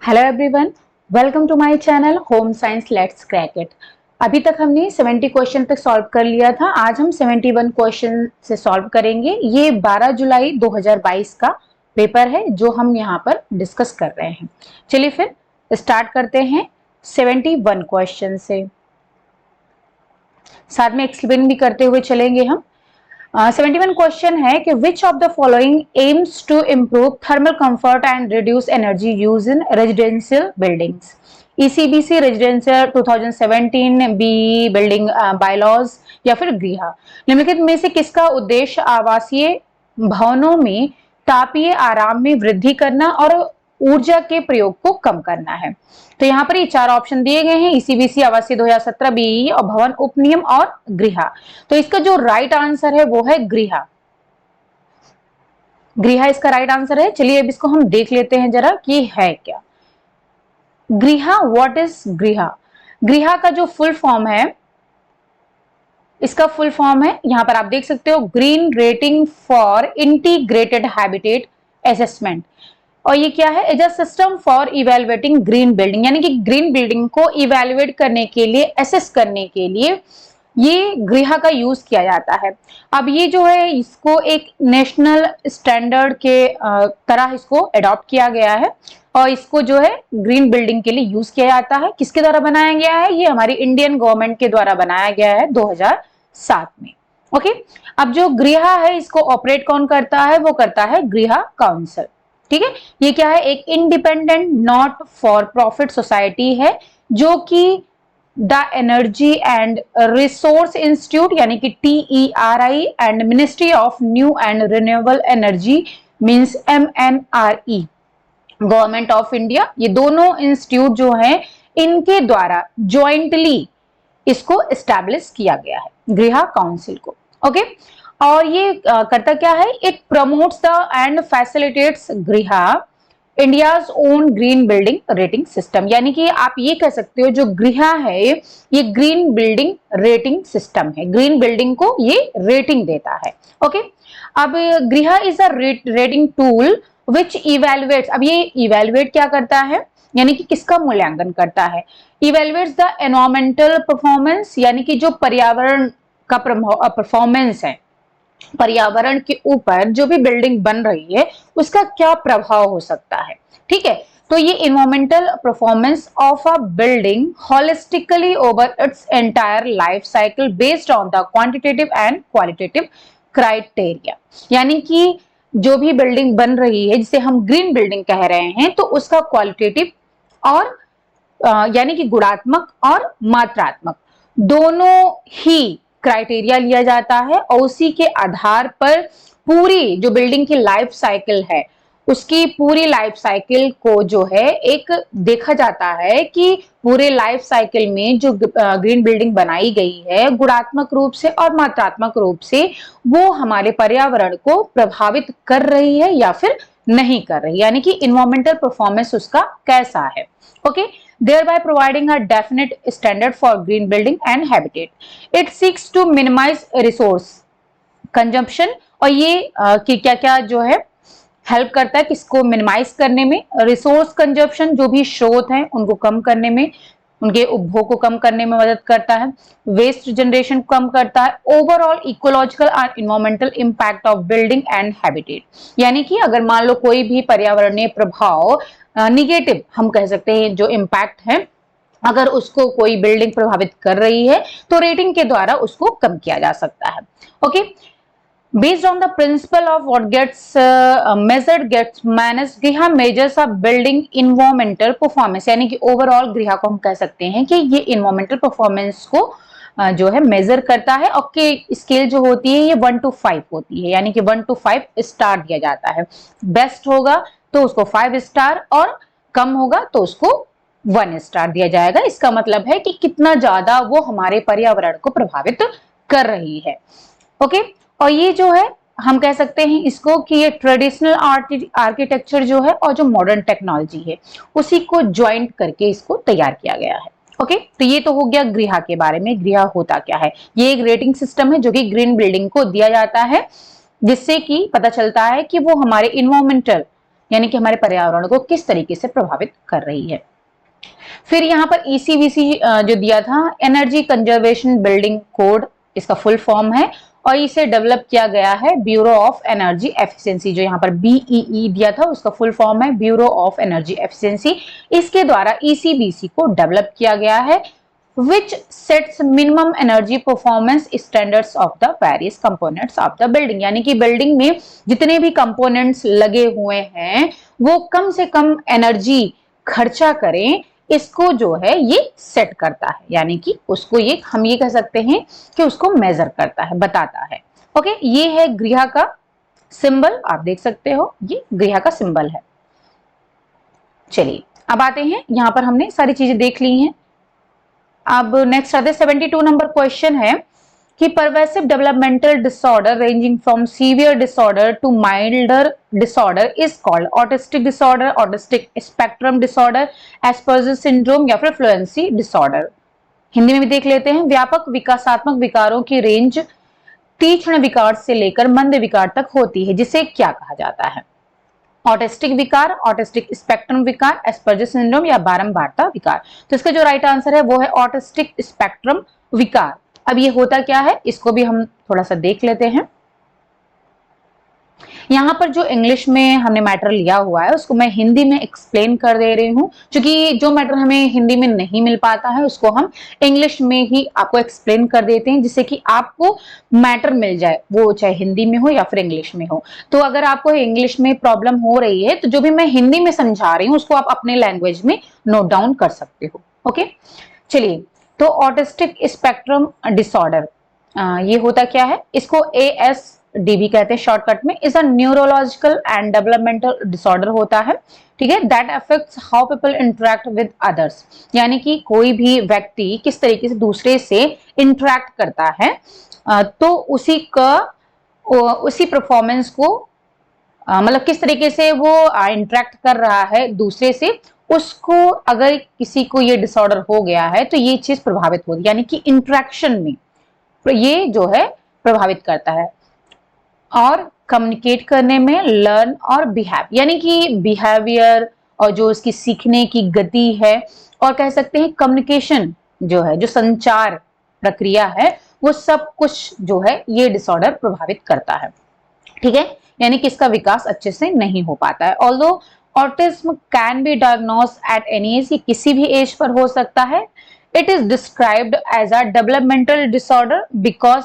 Hello everyone, welcome to my channel home science let's crack it. अभी तक हमने 70 question तक सॉल्व कर लिया था। आज हम 71 क्वेश्चन से सॉल्व करेंगे। ये 12 जुलाई 2022 का पेपर है जो हम यहाँ पर डिस्कस कर रहे हैं। चलिए फिर स्टार्ट करते हैं 71 क्वेश्चन से, साथ में एक्सप्लेन भी करते हुए चलेंगे हम। 71 क्वेश्चन है कि which of the following aims to improve thermal comfort and reduce energy use in residential buildings. ECBC residential 2017 B building bylaws या फिर गृह निम्नलिखित में से किसका उद्देश्य आवासीय भवनों में तापीय आराम में वृद्धि करना और ऊर्जा के प्रयोग को कम करना है। तो यहाँ पर ये चार ऑप्शन दिए गए हैं, ईसीबीसी आवासीय 2017 बीई और भवन उपनियम और गृह। तो इसका जो राइट आंसर है वो है गृह। गृह इसका राइट आंसर है। चलिए अब इसको हम देख लेते हैं जरा कि है क्या गृह। व्हाट इज गृह? गृह का जो फुल फॉर्म है, इसका फुल फॉर्म है, यहां पर आप देख सकते हो, green rating for integrated habitat assessment. और ये क्या है? Is a system for evaluating green building, यानी कि ग्रीन बिल्डिंग को इवेलुएट करने के लिए, असेस करने के लिए ये गृह का यूज किया जाता है। अब ये जो है इसको एक नेशनल स्टैंडर्ड के तरह इसको अडॉप्ट किया गया है और इसको जो है ग्रीन बिल्डिंग के लिए यूज किया जाता है। किसके द्वारा बनाया गया है? ये हमारी इंडियन गवर्नमेंट के द्वारा बनाया गया है 2007 में। ओके, अब जो गृह है इसको ऑपरेट कौन करता है? वो करता है गृह काउंसिल। ठीक है, ये क्या है? एक independent not for profit society है जो कि the energy and resource institute यानी कि TERI and ministry of new and renewable energy means MNRE, government of India, ये दोनों इंस्टीट्यूट जो हैं इनके द्वारा ज्वाइंटली इसको एस्टैब्लिश किया गया है गृह काउंसिल को। ओके, और ये करता क्या है? It promotes the and facilitates गृह India's own green building rating system, यानी कि आप ये कह सकते हो जो गृह है ये ग्रीन बिल्डिंग रेटिंग सिस्टम है, ग्रीन बिल्डिंग को ये रेटिंग देता है। ओके, अब गृह is a rating tool which evaluates. अब ये इवेलुएट क्या करता है? यानी कि किसका मूल्यांकन करता है? इवेलुएट्स द एनवायरमेंटल परफॉर्मेंस, यानी कि जो पर्यावरण का परफॉर्मेंस है, पर्यावरण के ऊपर जो भी बिल्डिंग बन रही है उसका क्या प्रभाव हो सकता है। ठीक है, तो ये environmental performance of a building holistically over its entire life cycle based on the quantitative and qualitative criteria, यानी कि जो भी बिल्डिंग बन रही है जिसे हम ग्रीन बिल्डिंग कह रहे हैं तो उसका क्वालिटेटिव और यानी कि गुणात्मक और मात्रात्मक दोनों ही क्राइटेरिया लिया जाता है और उसी के आधार पर पूरी जो बिल्डिंग की लाइफ साइकिल है उसकी पूरी लाइफ साइकिल को जो है एक देखा जाता है कि पूरे लाइफ साइकिल में जो ग्रीन बिल्डिंग बनाई गई है गुणात्मक रूप से और मात्रात्मक रूप से वो हमारे पर्यावरण को प्रभावित कर रही है या फिर नहीं कर रही, यानी कि इन्वायरमेंटल परफॉर्मेंस उसका कैसा है। Okay, thereby providing a definite standard for green building and habitat. It seeks to minimize resource consumption, और ये कि क्या क्या जो है हेल्प करता है किसको मिनिमाइज करने में? रिसोर्स कंजप्शन, जो भी स्रोत हैं उनको कम करने में, उनके उपभोग को कम करने में मदद करता है, वेस्ट जनरेशन कम करता है, overall ecological and environmental impact of building and habitat, यानी कि अगर मान लो कोई भी पर्यावरणीय प्रभाव निगेटिव हम कह सकते हैं जो इम्पैक्ट है, अगर उसको कोई बिल्डिंग प्रभावित कर रही है तो रेटिंग के द्वारा उसको कम किया जा सकता है। Okay, based on the principle of what gets measured gets managed, गृह measures a building environmental performance, यानी कि ओवरऑल गृह को हम कह सकते हैं कि ये इन्वायरमेंटल परफॉर्मेंस को जो है मेजर करता है। और के स्केल जो होती है ये 1 to 5 होती है, यानी कि 1 to 5 स्टार दिया जाता है। बेस्ट होगा तो उसको 5 स्टार और कम होगा तो उसको 1 स्टार दिया जाएगा। इसका मतलब है कि कितना ज्यादा वो हमारे पर्यावरण को प्रभावित कर रही है। ओके, और ये जो है हम कह सकते हैं इसको कि ये ट्रेडिशनल आर्किटेक्चर जो है और जो मॉडर्न टेक्नोलॉजी है उसी को ज्वाइंट करके इसको तैयार किया गया है। ओके, तो ये तो हो गया गृह के बारे में। गृह होता क्या है? ये एक रेटिंग सिस्टम है जो कि ग्रीन बिल्डिंग को दिया जाता है जिससे कि पता चलता है कि वो हमारे इन्वायरमेंटल यानी कि हमारे पर्यावरण को किस तरीके से प्रभावित कर रही है। फिर यहाँ पर ECBC जो दिया था, एनर्जी कंजर्वेशन बिल्डिंग कोड, इसका फुल फॉर्म है, और इसे डेवलप किया गया है ब्यूरो ऑफ एनर्जी एफिशिएंसी। जो यहाँ पर BEE दिया था उसका फुल फॉर्म है ब्यूरो ऑफ एनर्जी एफिशिएंसी। इसके द्वारा ECBC को डेवलप किया गया है, which sets minimum energy performance standards of the various components of the building। यानी कि बिल्डिंग में जितने भी कंपोनेंट्स लगे हुए हैं वो कम से कम एनर्जी खर्चा करें, इसको जो है ये सेट करता है, यानी कि उसको ये हम ये कह सकते हैं कि उसको मेजर करता है, बताता है। ओके, ये है गृह का सिंबल, आप देख सकते हो ये गृह का सिंबल है। चलिए अब आते हैं, यहां पर हमने सारी चीजें देख ली हैं। अब नेक्स्ट आते 72 नंबर क्वेश्चन है कि pervasive developmental disorder ranging from severe disorder to milder disorder is called autistic disorder, autistic spectrum disorder, Asperger syndrome या फिर फ्लुएंसी डिसऑर्डर। हिंदी में भी देख लेते हैं। व्यापक विकासात्मक विकारों की रेंज तीक्ष्ण विकार से लेकर मंद विकार तक होती है, जिसे क्या कहा जाता है? ऑटिस्टिक विकार, ऑटिस्टिक स्पेक्ट्रम विकार, एस्पर्जर सिंड्रोम या बारंबारता विकार। तो इसका जो राइट आंसर है वो है ऑटिस्टिक स्पेक्ट्रम विकार। अब ये होता क्या है इसको भी हम थोड़ा सा देख लेते हैं। यहाँ पर जो इंग्लिश में हमने मैटर लिया हुआ है उसको मैं हिंदी में एक्सप्लेन कर दे रही हूँ, क्योंकि जो मैटर हमें हिंदी में नहीं मिल पाता है उसको हम इंग्लिश में ही आपको एक्सप्लेन कर देते हैं, जिससे कि आपको मैटर मिल जाए, वो चाहे हिंदी में हो या फिर इंग्लिश में हो। तो अगर आपको इंग्लिश में प्रॉब्लम हो रही है तो जो भी मैं हिंदी में समझा रही हूँ उसको आप अपने लैंग्वेज में नोट डाउन कर सकते हो। ओके, चलिए, तो ऑटिस्टिक स्पेक्ट्रम डिसऑर्डर ये होता क्या है? इसको ASDB कहते हैं शॉर्टकट में। Is a neurological and developmental disorder होता है, ठीक है, that affects how people interact with others. यानी कि कोई भी व्यक्ति किस तरीके से दूसरे से इंटरेक्ट करता है, तो उसी परफॉर्मेंस को मतलब किस तरीके से वो इंटरेक्ट कर रहा है दूसरे से, उसको अगर किसी को ये डिसऑर्डर हो गया है तो ये चीज प्रभावित होती है, यानी कि इंटरेक्शन में तो ये जो है प्रभावित करता है। और कम्युनिकेट करने में लर्न और बिहेव, यानी कि बिहेवियर और जो उसकी सीखने की गति है, और कह सकते हैं कम्युनिकेशन जो है, जो संचार प्रक्रिया है, वो सब कुछ जो है ये डिसऑर्डर प्रभावित करता है, ठीक है, यानी कि इसका विकास अच्छे से नहीं हो पाता है। Although autism can be diagnosed at any age, ये किसी भी एज पर हो सकता है। It is described as a developmental disorder because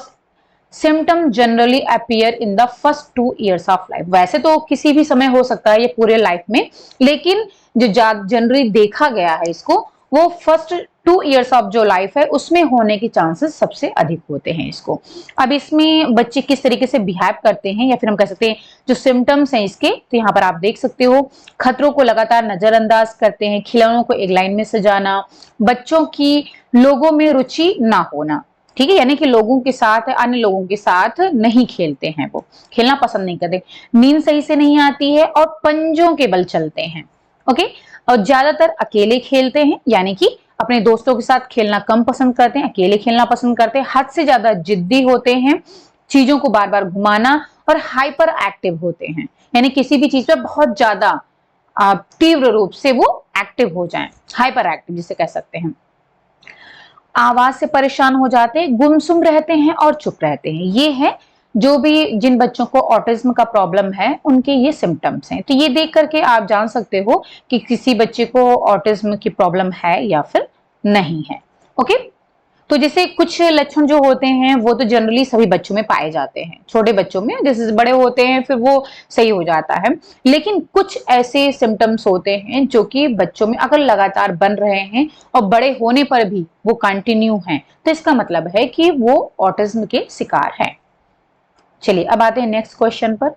symptom generally appear in the first 2 years of life. वैसे तो किसी भी समय हो सकता है ये पूरे लाइफ में, लेकिन जो जनरली देखा गया है इसको, वो फर्स्ट 2 years ऑफ जो लाइफ है उसमें होने के चांसेस सबसे अधिक होते हैं इसको। अब इसमें बच्चे किस तरीके से बिहेव करते हैं, या फिर हम कह सकते हैं जो सिम्टम्स हैं इसके, तो यहाँ पर आप देख सकते हो, खतरों को लगातार नजरअंदाज करते हैं, खिलौनों को एक लाइन में सजाना, बच्चों की लोगों में रुचि ना होना, ठीक है, यानी कि लोगों के साथ, अन्य लोगों के साथ नहीं खेलते हैं, वो खेलना पसंद नहीं करते, नींद सही से नहीं आती है और पंजों के बल चलते हैं। ओके, और ज्यादातर अकेले खेलते हैं, यानी कि अपने दोस्तों के साथ खेलना कम पसंद करते हैं, अकेले खेलना पसंद करते हैं, हद से ज्यादा जिद्दी होते हैं, चीजों को बार बार घुमाना, और हाइपर एक्टिव होते हैं, यानी किसी भी चीज पर बहुत ज्यादा तीव्र रूप से वो एक्टिव हो जाएं, हाइपर एक्टिव जिसे कह सकते हैं। आवाज से परेशान हो जाते हैं, गुमसुम रहते हैं और चुप रहते हैं। ये है जो भी जिन बच्चों को ऑटिज्म का प्रॉब्लम है उनके ये सिम्टम्स हैं। तो ये देख करके आप जान सकते हो कि किसी बच्चे को ऑटिज्म की प्रॉब्लम है या फिर नहीं है। ओके, तो जैसे कुछ लक्षण जो होते हैं वो तो जनरली सभी बच्चों में पाए जाते हैं, छोटे बच्चों में, जैसे बड़े होते हैं फिर वो सही हो जाता है, लेकिन कुछ ऐसे सिम्टम्स होते हैं जो कि बच्चों में अगर लगातार बन रहे हैं और बड़े होने पर भी वो कंटिन्यू हैं, तो इसका मतलब है कि वो ऑटिज्म के शिकार हैं। चलिए अब आते हैं नेक्स्ट क्वेश्चन पर।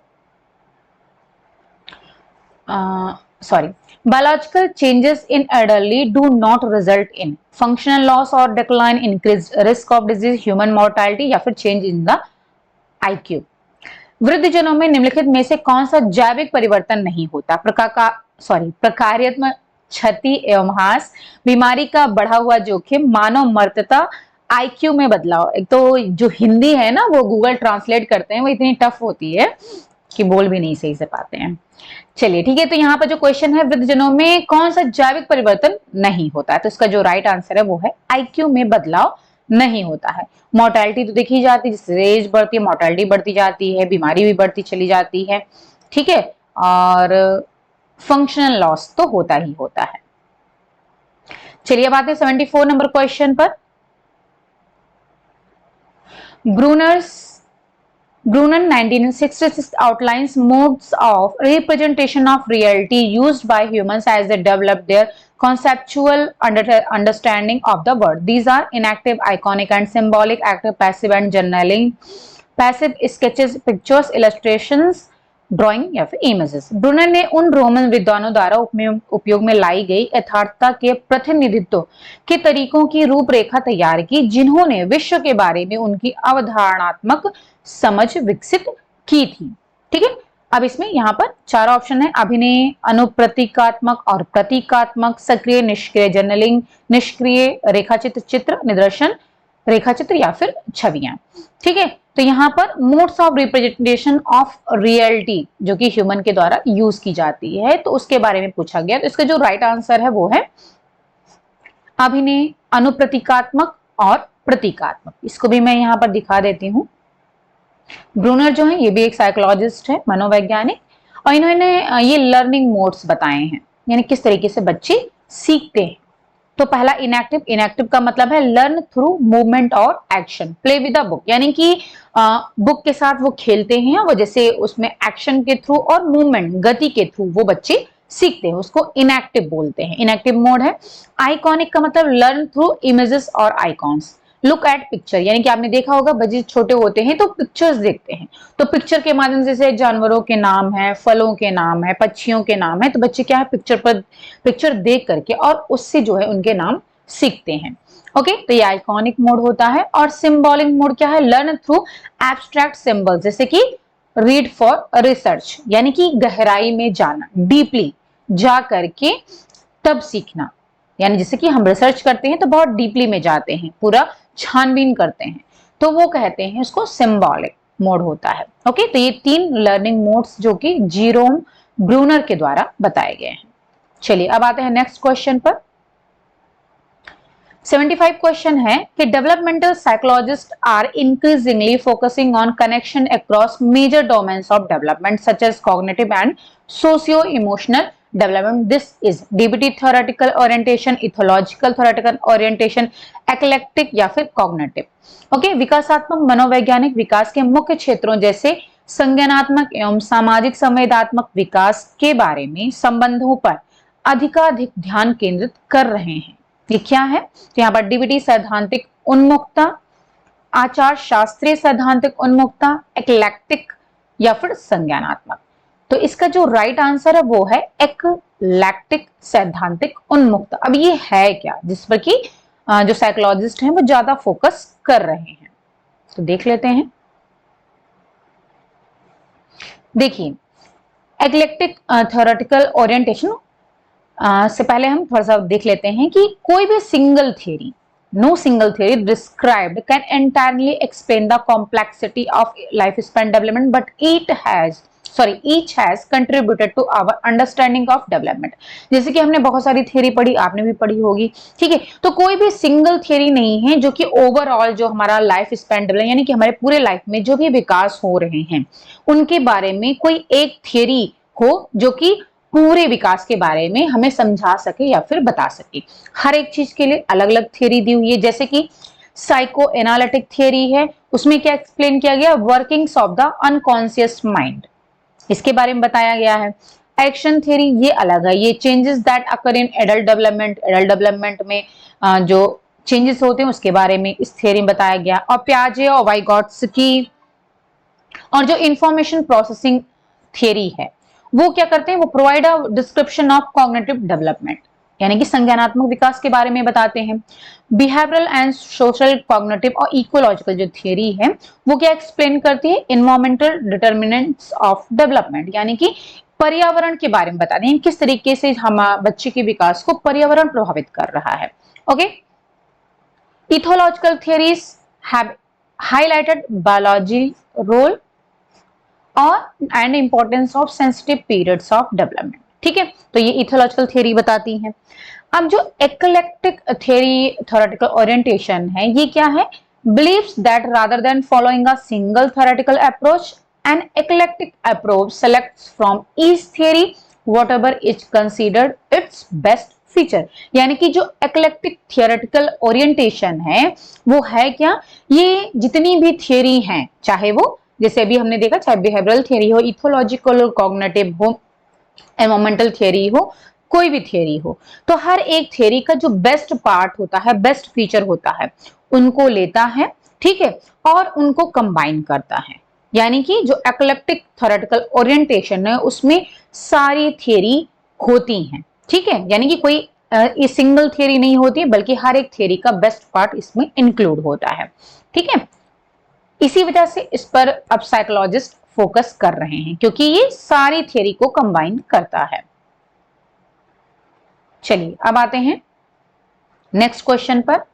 Sorry, biological changes in elderly do not result in functional loss or decline, increased risk of disease, human mortality या फिर change in the IQ। वृद्धजनों में निम्नलिखित में से कौन सा जैविक परिवर्तन नहीं होता? प्रकार्यात्मक क्षति एवं ह्रास, बीमारी का बढ़ा हुआ जोखिम, मानव मर्त्यता, IQ में बदलाव। एक तो जो हिंदी है ना वो गूगल ट्रांसलेट करते हैं वो इतनी टफ होती है, कि बोल भी नहीं सही से पाते हैं। चलिए ठीक है, तो यहाँ पर जो क्वेश्चन है वृद्धजनों में कौन सा जैविक परिवर्तन नहीं होता है, तो इसका जो राइट आंसर है वो है आईक्यू में बदलाव नहीं होता है। मोर्टेलिटी तो देखी जाती है, जैसे एज बढ़ती है मोर्टेलिटी बढ़ती जाती है, बीमारी भी बढ़ती चली जाती है, ठीक है, और फंक्शनल लॉस तो होता ही होता है। चलिए अब आते हैं 74 नंबर क्वेश्चन पर। Brunner 1966 outlines modes of representation of reality used by humans as they develop their conceptual understanding of the world. These are inactive, iconic and symbolic, active, passive and journaling, passive sketches, pictures, illustrations, drawing या फिर images. Brunner ने उन Roman विद्वानों द्वारा उपयोग में लाई गई यथार्थता के प्रतिनिधित्व के तरीकों की रूपरेखा तैयार की जिन्होंने विश्व के बारे में उनकी अवधारणात्मक समझ विकसित की थी। ठीक है, अब इसमें यहाँ पर चार ऑप्शन है, अभिनय, अनुप्रतीकात्मक और प्रतीकात्मक, सक्रिय, निष्क्रिय, जर्नलिंग, निष्क्रिय, रेखाचित्र, चित्र, निदर्शन, रेखाचित्र या फिर छवियां। ठीक है, तो यहाँ पर modes of representation of reality जो कि ह्यूमन के द्वारा यूज की जाती है, तो उसके बारे में पूछा गया। तो इसका जो राइट आंसर है वो है अभिनय, अनुप्रतीकात्मक और प्रतीकात्मक। इसको भी मैं यहाँ पर दिखा देती हूँ। ब्रूनर जो है ये भी एक साइकोलॉजिस्ट है, मनोवैज्ञानिक, और इन्होंने ये लर्निंग मोड्स बताए हैं, यानी किस तरीके से बच्चे सीखते हैं। तो पहला इनएक्टिव, इनएक्टिव का मतलब है लर्न थ्रू मूवमेंट और action, play with the book, यानी कि बुक के साथ वो खेलते हैं, वो जैसे उसमें एक्शन के थ्रू और मूवमेंट गति के थ्रू वो बच्चे सीखते हैं, उसको इनएक्टिव बोलते हैं, इनएक्टिव मोड है। आइकॉनिक का मतलब लर्न थ्रू इमेजेस और आइकॉन्स, लुक एट पिक्चर, यानी कि आपने देखा होगा बच्चे छोटे होते हैं तो पिक्चर्स देखते हैं, तो पिक्चर के माध्यम से जैसे जानवरों के नाम है, फलों के नाम है, पक्षियों के नाम है, तो बच्चे क्या है पिक्चर देख करके और उससे जो है उनके नाम सीखते हैं। ओके, तो ये आइकॉनिक मोड होता है। और सिंबॉलिक मोड क्या है, लर्न थ्रू एब्स्ट्रैक्ट सिंबल्स, जैसे कि रीड फॉर रिसर्च, यानी कि गहराई में जाना, डीपली जा करके तब सीखना, यानी जैसे कि हम रिसर्च करते हैं तो बहुत डीपली में जाते हैं, पूरा छानबीन करते हैं, तो वो कहते हैं उसको सिंबॉलिक मोड होता है। ओके, तो ये तीन लर्निंग मोड्स जो कि जीरोम ब्रूनर के द्वारा बताए गए हैं। चलिए अब आते हैं नेक्स्ट क्वेश्चन पर। 75 क्वेश्चन है कि developmental psychologist are increasingly focusing on connection across major domains of development such as cognitive and socio emotional development. This is DBT theoretical orientation, ethological theoretical orientation, eclectic या फिर cognitive. Okay, विकासात्मक मनोवैज्ञानिक विकास के मुख्य क्षेत्रों जैसे संज्ञानात्मक एवं सामाजिक संवेदात्मक विकास के बारे में संबंधों पर अधिकाधिक ध्यान केंद्रित कर रहे हैं। ये क्या है, तो यहाँ पर DBT सैद्धांतिक उन्मुक्ता, आचार शास्त्रीय सैद्धांतिक उन्मुक्ता, एक्लेक्टिक या फिर संज्ञानात्मक। तो इसका जो राइट आंसर है वो है एक्लेक्टिक सैद्धांतिक उन्मुक्त। अब ये है क्या, जिस पर कि जो साइकोलॉजिस्ट हैं वो ज्यादा फोकस कर रहे हैं, तो देख लेते हैं। देखिए, एक्लेक्टिक थ्योरेटिकल ओरिएंटेशन से पहले हम थोड़ा सा देख लेते हैं कि कोई भी single theory, no single theory described can entirely explain the complexity of lifespan development, but each has contributed to our understanding of development. जैसे कि हमने बहुत सारी थियरी पढ़ी, आपने भी पढ़ी होगी, ठीक है, तो कोई भी सिंगल थियरी नहीं है जो कि ओवरऑल जो हमारा लाइफ स्पैन डेवलप, यानी कि हमारे पूरे लाइफ में जो भी विकास हो रहे हैं उनके बारे में कोई एक थियरी हो जो कि पूरे विकास के बारे में हमें समझा सके या फिर बता सके। हर एक चीज के लिए अलग अलग थियरी दी हुई है, जैसे कि साइको एनालिटिक थियरी है, उसमें क्या एक्सप्लेन किया गया, workings of the unconscious mind, इसके बारे में बताया गया है। एक्शन थियरी ये अलग है, ये changes that occur in adult development में जो चेंजेस होते हैं उसके बारे में इस थियरी में बताया गया। और पियाजे और वाइगोट्स्की और जो इंफॉर्मेशन प्रोसेसिंग थियरी है वो क्या करते हैं, वो provide a description of cognitive development, यानी कि संज्ञानात्मक विकास के बारे में बताते हैं। बिहेवियरल एंड सोशल कॉग्निटिव और इकोलॉजिकल जो थियरी है वो क्या एक्सप्लेन करती है, एनवायरमेंटल डिटर्मिनेंट्स ऑफ डेवलपमेंट, यानी कि पर्यावरण के बारे में बताते हैं किस तरीके से हम बच्चे के विकास को पर्यावरण प्रभावित कर रहा है। Okay, ethological theories have highlighted biology role और and importance of sensitive periods of development. ठीक है, तो ये इथोलॉजिकल थियरी बताती है। अब जो एक्लेक्टिक थियरी थ्योरेटिकल ओरिएंटेशन है, ये क्या है? believes that rather than following a single theoretical approach, an eclectic approach selects from each theory whatever is considered its best feature। यानी कि जो eclectic theoretical orientation है वो है क्या? ये जितनी भी थियरी हैं, चाहे वो जैसे अभी हमने देखा, चाहे बिहेवियरल थियरी हो, इथोलॉजिकल, कॉग्निटिव हो, एनवायरमेंटल थियरी हो, कोई भी थियरी हो, तो हर एक थियरी का जो बेस्ट पार्ट होता है, बेस्ट फीचर होता है, उनको लेता है, ठीक है, और उनको कंबाइन करता है। यानी कि जो एक्लेक्टिक थ्योरेटिकल ओरिएंटेशन है उसमें सारी थियरी होती हैं, ठीक है, यानी कि कोई सिंगल थियरी नहीं होती, बल्कि हर एक थियरी का बेस्ट पार्ट इसमें इंक्लूड होता है। ठीक है, इसी वजह से इस पर अब साइकोलॉजिस्ट फोकस कर रहे हैं, क्योंकि ये सारी थियरी को कंबाइन करता है। चलिए अब आते हैं नेक्स्ट क्वेश्चन पर।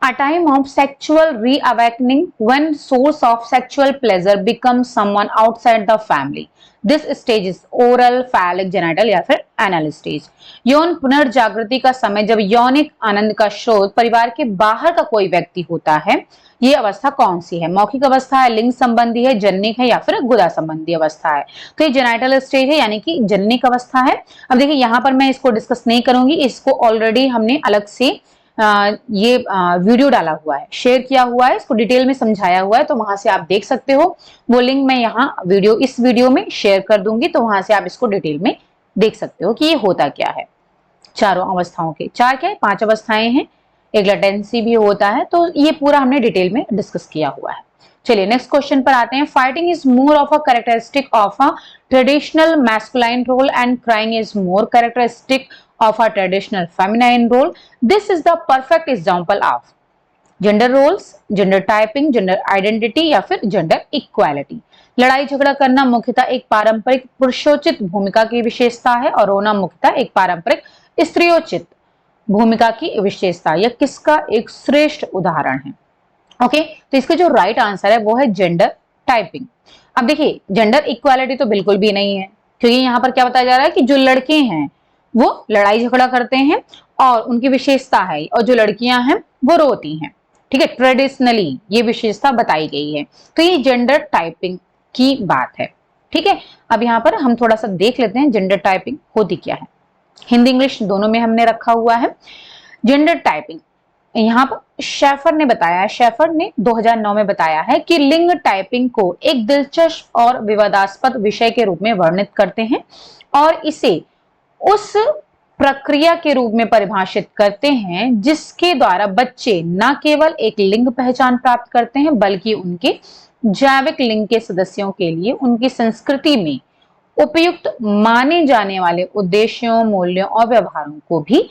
A time of sexual reawakening when source of sexual pleasure becomes someone outside the family. This stage is oral, phallic, genital या फिर anal stage। यौन पुनर्जागृति का समय जब यौनिक आनंद का स्रोत परिवार के बाहर का कोई व्यक्ति होता है, ये अवस्था कौन सी है? मौखिक अवस्था है, लिंग संबंधी है, जननिक है या फिर गुदा संबंधी अवस्था है? तो ये जेनाइटल स्टेज है, यानी कि जननिक अवस्था है। अब देखिए यहाँ पर मैं इसको डिस्कस नहीं करूंगी, इसको ऑलरेडी हमने अलग से ये वीडियो डाला हुआ है, शेयर किया हुआ है, इसको डिटेल में समझाया हुआ है, तो वहां से आप देख सकते हो। वो लिंक मैं यहाँ इस वीडियो में शेयर कर दूंगी, तो वहां से आप इसको डिटेल में देख सकते हो कि ये होता क्या है। चारों अवस्थाओं के क्या है? 5 अवस्थाएं हैं, एक लेटेंसी भी होता है, तो ये पूरा हमने डिटेल में डिस्कस किया हुआ है। चलिए नेक्स्ट क्वेश्चन पर आते हैं। Fighting is more of a characteristic of a traditional masculine role and crying is more characteristic of a traditional feminine role. This is the perfect example of gender roles, gender typing, gender identity या फिर gender equality। लड़ाई झगड़ा करना मुख्यतः एक पारंपरिक पुरुषोचित भूमिका की विशेषता है और रोना मुख्यतः एक पारंपरिक स्त्रियोचित भूमिका की विशेषता। यह किसका एक श्रेष्ठ उदाहरण है? ओके, तो इसका जो राइट आंसर है वो है जेंडर टाइपिंग। अब देखिए जेंडर इक्वालिटी तो बिल्कुल भी नहीं है, क्योंकि यहाँ पर क्या बताया जा रहा है कि जो लड़के हैं वो लड़ाई झगड़ा करते हैं और उनकी विशेषता है, और जो लड़कियां हैं वो रोती हैं। ठीक है, ट्रेडिशनली ये विशेषता बताई गई है, तो ये जेंडर टाइपिंग की बात है। ठीक है, अब यहाँ पर हम थोड़ा सा देख लेते हैं जेंडर टाइपिंग होती क्या है। हिंदी इंग्लिश दोनों में हमने रखा हुआ है। जेंडर टाइपिंग यहाँ पर शेफर ने बताया, शेफर ने 2009 में बताया है कि लिंग टाइपिंग को एक दिलचस्प और विवादास्पद विषय के रूप में वर्णित करते हैं और इसे उस प्रक्रिया के रूप में परिभाषित करते हैं जिसके द्वारा बच्चे न केवल एक लिंग पहचान प्राप्त करते हैं, बल्कि उनके जैविक लिंग के सदस्यों के लिए उनकी संस्कृति में उपयुक्त माने जाने उद्देश्यों, मूल्यों और व्यवहारों को भी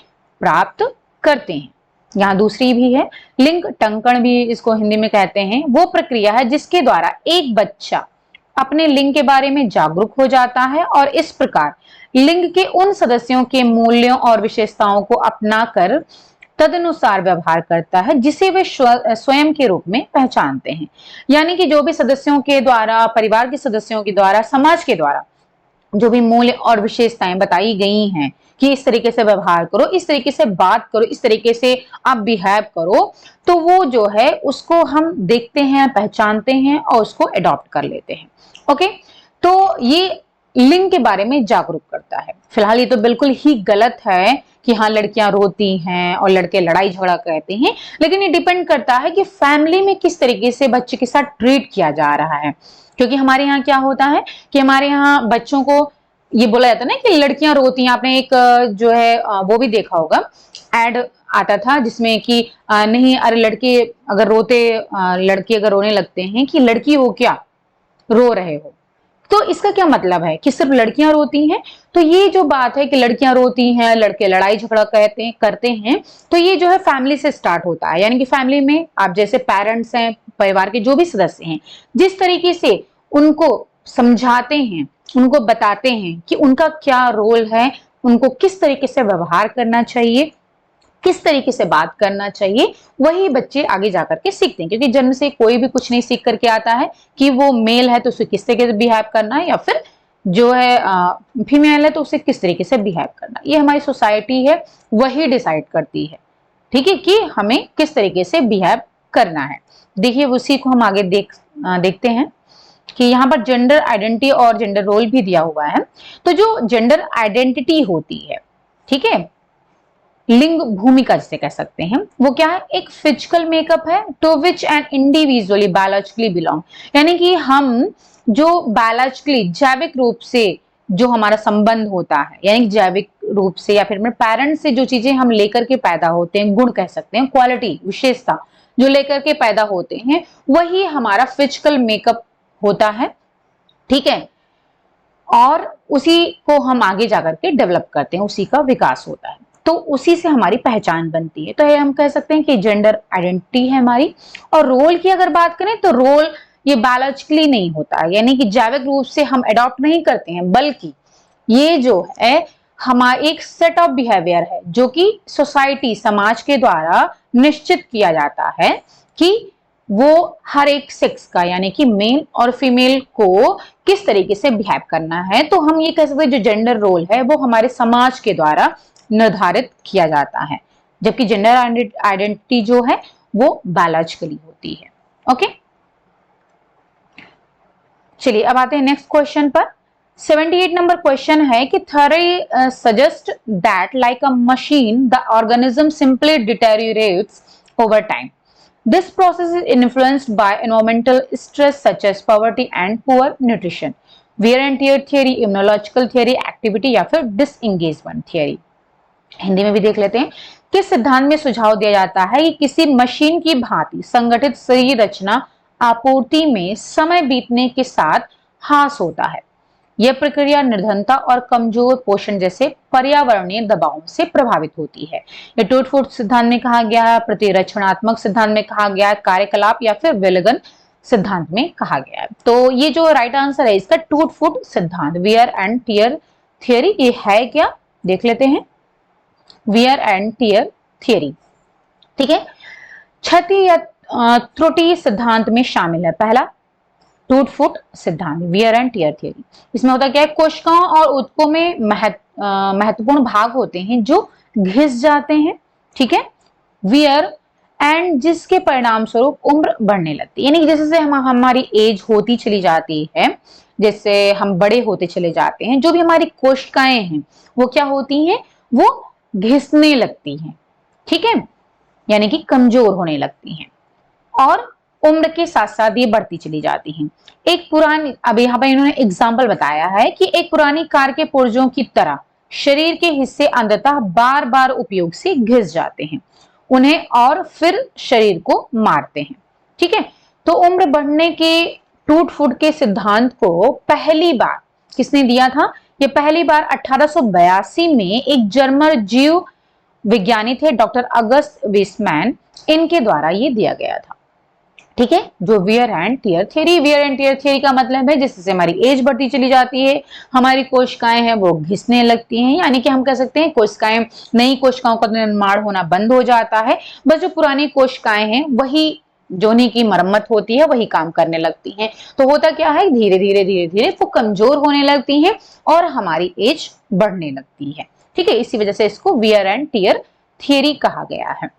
प्राप्त करते हैं। यहाँ दूसरी भी है, लिंग टंकण भी इसको हिंदी में कहते हैं। वो प्रक्रिया है जिसके द्वारा एक बच्चा अपने लिंग के बारे में जागरूक हो जाता है और इस प्रकार लिंग के उन सदस्यों के मूल्यों और विशेषताओं को अपनाकर तदनुसार व्यवहार करता है जिसे वे स्वयं के रूप में पहचानते हैं। यानी कि जो भी सदस्यों के द्वारा, परिवार के सदस्यों के द्वारा, समाज के द्वारा जो भी मूल्य और विशेषताएं बताई गई हैं कि इस तरीके से व्यवहार करो, इस तरीके से बात करो, इस तरीके से आप बिहेव करो, तो वो जो है उसको हम देखते हैं, पहचानते हैं और उसको अडॉप्ट कर लेते हैं। ओके, तो ये लिंग के बारे में जागरूक करता है। फिलहाल ये तो बिल्कुल ही गलत है कि हाँ लड़कियां रोती हैं और लड़के लड़ाई झगड़ा करते हैं, लेकिन ये डिपेंड करता है कि फैमिली में किस तरीके से बच्चे के साथ ट्रीट किया जा रहा है। क्योंकि हमारे यहाँ क्या होता है कि हमारे यहाँ बच्चों को ये बोला जाता है ना कि लड़कियां रोती हैं। आपने एक जो है वो भी देखा होगा, एड आता था जिसमें कि नहीं, अरे लड़के अगर रोते, लड़के अगर रोने लगते हैं कि लड़की हो क्या, रो रहे हो, तो इसका क्या मतलब है कि सिर्फ लड़कियां रोती हैं? तो ये जो बात है कि लड़कियां रोती हैं, लड़के लड़ाई झगड़ा करते हैं, तो ये जो है फैमिली से स्टार्ट होता है। यानी कि फैमिली में आप जैसे पेरेंट्स हैं, परिवार के जो भी सदस्य हैं, जिस तरीके से उनको समझाते हैं, उनको बताते हैं कि उनका क्या रोल है, उनको किस तरीके से व्यवहार करना चाहिए, किस तरीके से बात करना चाहिए, वही बच्चे आगे जाकर के सीखते हैं। क्योंकि जन्म से कोई भी कुछ नहीं सीख करके आता है कि वो मेल है तो उसे किस तरीके से बिहेव करना है, या फिर जो है फीमेल है तो उसे किस तरीके से बिहेव करना। ये हमारी सोसाइटी है वही डिसाइड करती है, ठीक है, कि हमें किस तरीके से बिहेव करना है। देखिए उसी को हम आगे देखते हैं कि यहाँ पर जेंडर आइडेंटिटी और जेंडर रोल भी दिया हुआ है। तो जो जेंडर आइडेंटिटी होती है, ठीक है, लिंग भूमिका जिसे कह सकते हैं, वो क्या है, एक फिजिकल मेकअप है to which an individually biologically belong, यानी कि हम जो बायोलॉजिकली जैविक रूप से जो हमारा संबंध होता है, यानी जैविक रूप से या फिर अपने पेरेंट्स से जो चीजें हम लेकर के पैदा होते हैं, गुण कह सकते हैं, क्वालिटी विशेषता जो लेकर के पैदा होते हैं, वही हमारा फिजिकल मेकअप होता है, ठीक है, और उसी को हम आगे जाकर के डेवलप करते हैं, उसी का विकास होता है, तो उसी से हमारी पहचान बनती है। तो ये हम कह सकते हैं कि जेंडर आइडेंटिटी है हमारी। और रोल की अगर बात करें तो रोल ये बायोलॉजिकली नहीं होता, यानी कि जैविक रूप से हम अडॉप्ट नहीं करते हैं, बल्कि ये जो है हमारा एक सेट ऑफ बिहेवियर है जो कि सोसाइटी समाज के द्वारा निश्चित किया जाता है कि वो हर एक सेक्स का, यानी कि मेल और फीमेल को किस तरीके से बिहेव करना है। तो हम ये कह सकते हैं जो जेंडर रोल है वो हमारे समाज के द्वारा निर्धारित किया जाता है, जबकि जेंडर आइडेंटिटी जो है वो बायोलॉजिकली होती है। ओके, चलिए अब आते हैं नेक्स्ट क्वेश्चन पर। 78 नंबर क्वेश्चन है कि theory suggest that like a machine the organism simply deteriorates over time. This process is influenced by environmental stress such as poverty and poor nutrition, wear and tear theory, immunological theory, activity या फिर disengagement theory। Hindi में भी देख लेते हैं। किस सिद्धांत में सुझाव दिया जाता है कि किसी मशीन की भांति संगठित शरीर रचना आपूर्ति में समय बीतने के साथ ह्रास होता है। यह प्रक्रिया निर्धनता और कमजोर पोषण जैसे पर्यावरणीय दबावों से प्रभावित होती है। ये टूट फूट सिद्धांत में कहा गया है, प्रतिरक्षणात्मक सिद्धांत में कहा गया है, कार्यकलाप या फिर विलगन सिद्धांत में कहा गया है। तो ये जो राइट आंसर है इसका टूट फूट सिद्धांत, वियर एंड टियर थियरी, ये है क्या, देख लेते हैं। वियर एंड टियर थियरी, ठीक है, क्षति या त्रुटि सिद्धांत में शामिल है। पहला टूट फूट सिद्धांत, वियर एंड टियर थियरी, इसमें होता क्या है, कोशिकाओं और ऊतकों में महत्वपूर्ण भाग होते हैं जो घिस जाते हैं, ठीक है, वियर एंड जिसके परिणाम स्वरूप उम्र बढ़ने लगती है, यानी जैसे हमारी एज होती चली जाती है, जैसे हम बड़े होते चले जाते हैं, जो भी हमारी कोशिकाएं हैं वो क्या होती हैं, वो घिसने लगती हैं, ठीक है, यानी कि कमजोर होने लगती हैं और उम्र के साथ साथ ये बढ़ती चली जाती हैं। एक पुरानी, अब यहाँ पर इन्होंने एग्जाम्पल बताया है कि एक पुरानी कार के पुर्जों की तरह शरीर के हिस्से अंततः बार बार उपयोग से घिस जाते हैं, उन्हें और फिर शरीर को मारते हैं, ठीक है। तो उम्र बढ़ने के टूट फूट के सिद्धांत को पहली बार किसने दिया था, ये पहली बार 1882 में एक जर्मन जीव विज्ञानी थे डॉक्टर अगस्त वीसमैन, इनके द्वारा ये दिया गया था, ठीक है। जो wear and tear theory, wear and tear theory का मतलब है जिससे हमारी एज बढ़ती चली जाती है, हमारी कोशिकाएं हैं वो घिसने लगती हैं, यानी कि हम कह सकते हैं कोशिकाएं, नई कोशिकाओं का निर्माण होना बंद हो जाता है, बस जो पुरानी कोशिकाएं हैं वही जोनी की मरम्मत होती है, वही काम करने लगती हैं। तो होता क्या है, धीरे धीरे वो कमजोर होने लगती हैं और हमारी एज बढ़ने लगती है, ठीक है। इसी वजह से इसको वियर एंड टियर थियरी कहा गया है।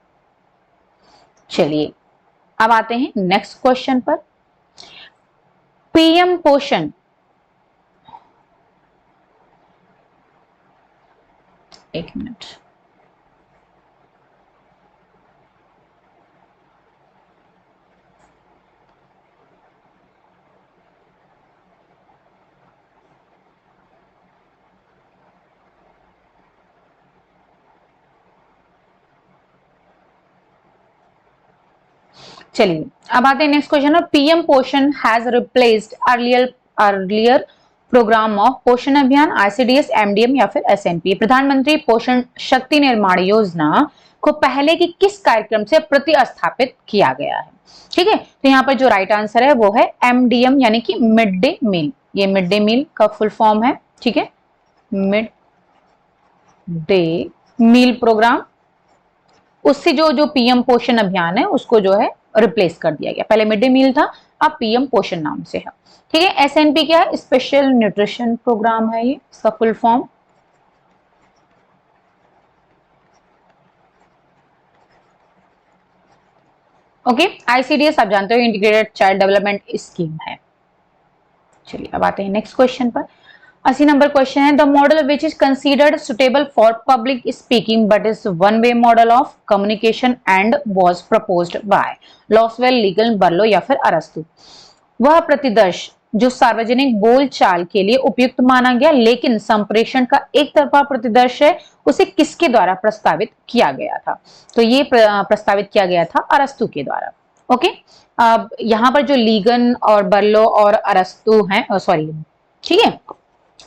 चलिए अब आते हैं नेक्स्ट क्वेश्चन पर। पीएम पोषण, एक मिनट, चलिए अब आते हैं next question. PM Poshan has replaced earlier program of Poshan Abhiyan, ICDS, MDM या फिर एसएनपी। प्रधानमंत्री पोषण शक्ति निर्माण योजना को पहले की किस कार्यक्रम से प्रतिस्थापित किया गया है, ठीक है। तो यहाँ पर जो राइट आंसर है वो है एमडीएम, यानी कि मिड डे मील, ये मिड डे मील का फुल फॉर्म है, ठीक है, मिड डे मील प्रोग्राम, उससे जो जो पीएम पोषण अभियान है उसको जो है रिप्लेस कर दिया गया। पहले मिड डे मील था, अब पीएम पोषण नाम से है। ठीक है, एसएनपी क्या है? स्पेशल न्यूट्रिशन प्रोग्राम है, ये इसका फुल फॉर्म। ओके, आईसीडीएस आप जानते हो, इंटीग्रेटेड चाइल्ड डेवलपमेंट स्कीम है। चलिए अब आते हैं नेक्स्ट क्वेश्चन पर। 80 नंबर क्वेश्चन है, the model which is considered suitable for public speaking but is one way model of communication and was proposed by Lasswell, legal, बर्लो या फिर अरस्तु। वह प्रतिदर्श जो सार्वजनिक बोलचाल के लिए उपयुक्त माना गया लेकिन संप्रेषण का एक तरफा प्रतिदर्श है, उसे किसके द्वारा प्रस्तावित किया गया था? तो ये प्रस्तावित किया गया था अरस्तु के द्वारा। ओके, अब यहाँ पर जो लीगन और बर्लो और अरस्तु हैं, सॉरी, ठीक है,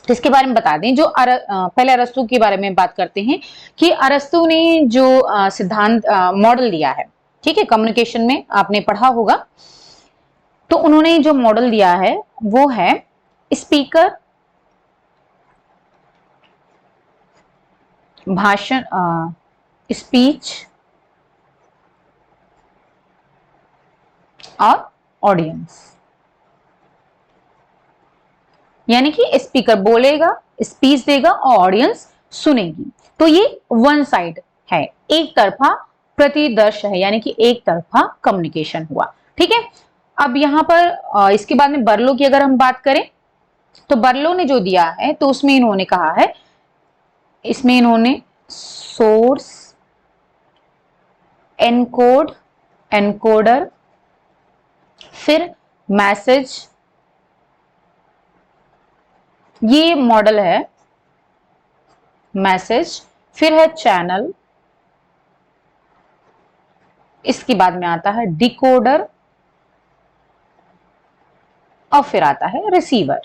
तो इसके बारे में बता दें। जो पहले अरस्तु के बारे में बात करते हैं कि अरस्तु ने जो सिद्धांत मॉडल दिया है, ठीक है, कम्युनिकेशन में आपने पढ़ा होगा, तो उन्होंने जो मॉडल दिया है वो है स्पीकर, भाषण, स्पीच और ऑडियंस। यानी कि स्पीकर बोलेगा, स्पीच देगा और ऑडियंस सुनेगी। तो ये वन साइड है, एक तरफा प्रतिदर्श है, यानी कि एक तरफा कम्युनिकेशन हुआ। ठीक है, अब यहां पर इसके बाद में बर्लो की अगर हम बात करें तो बर्लो ने जो दिया है तो उसमें इन्होंने कहा है, इसमें इन्होंने सोर्स, एनकोड, एनकोडर, फिर मैसेज, ये मॉडल है मैसेज, फिर है चैनल, इसके बाद में आता है डिकोडर और फिर आता है रिसीवर।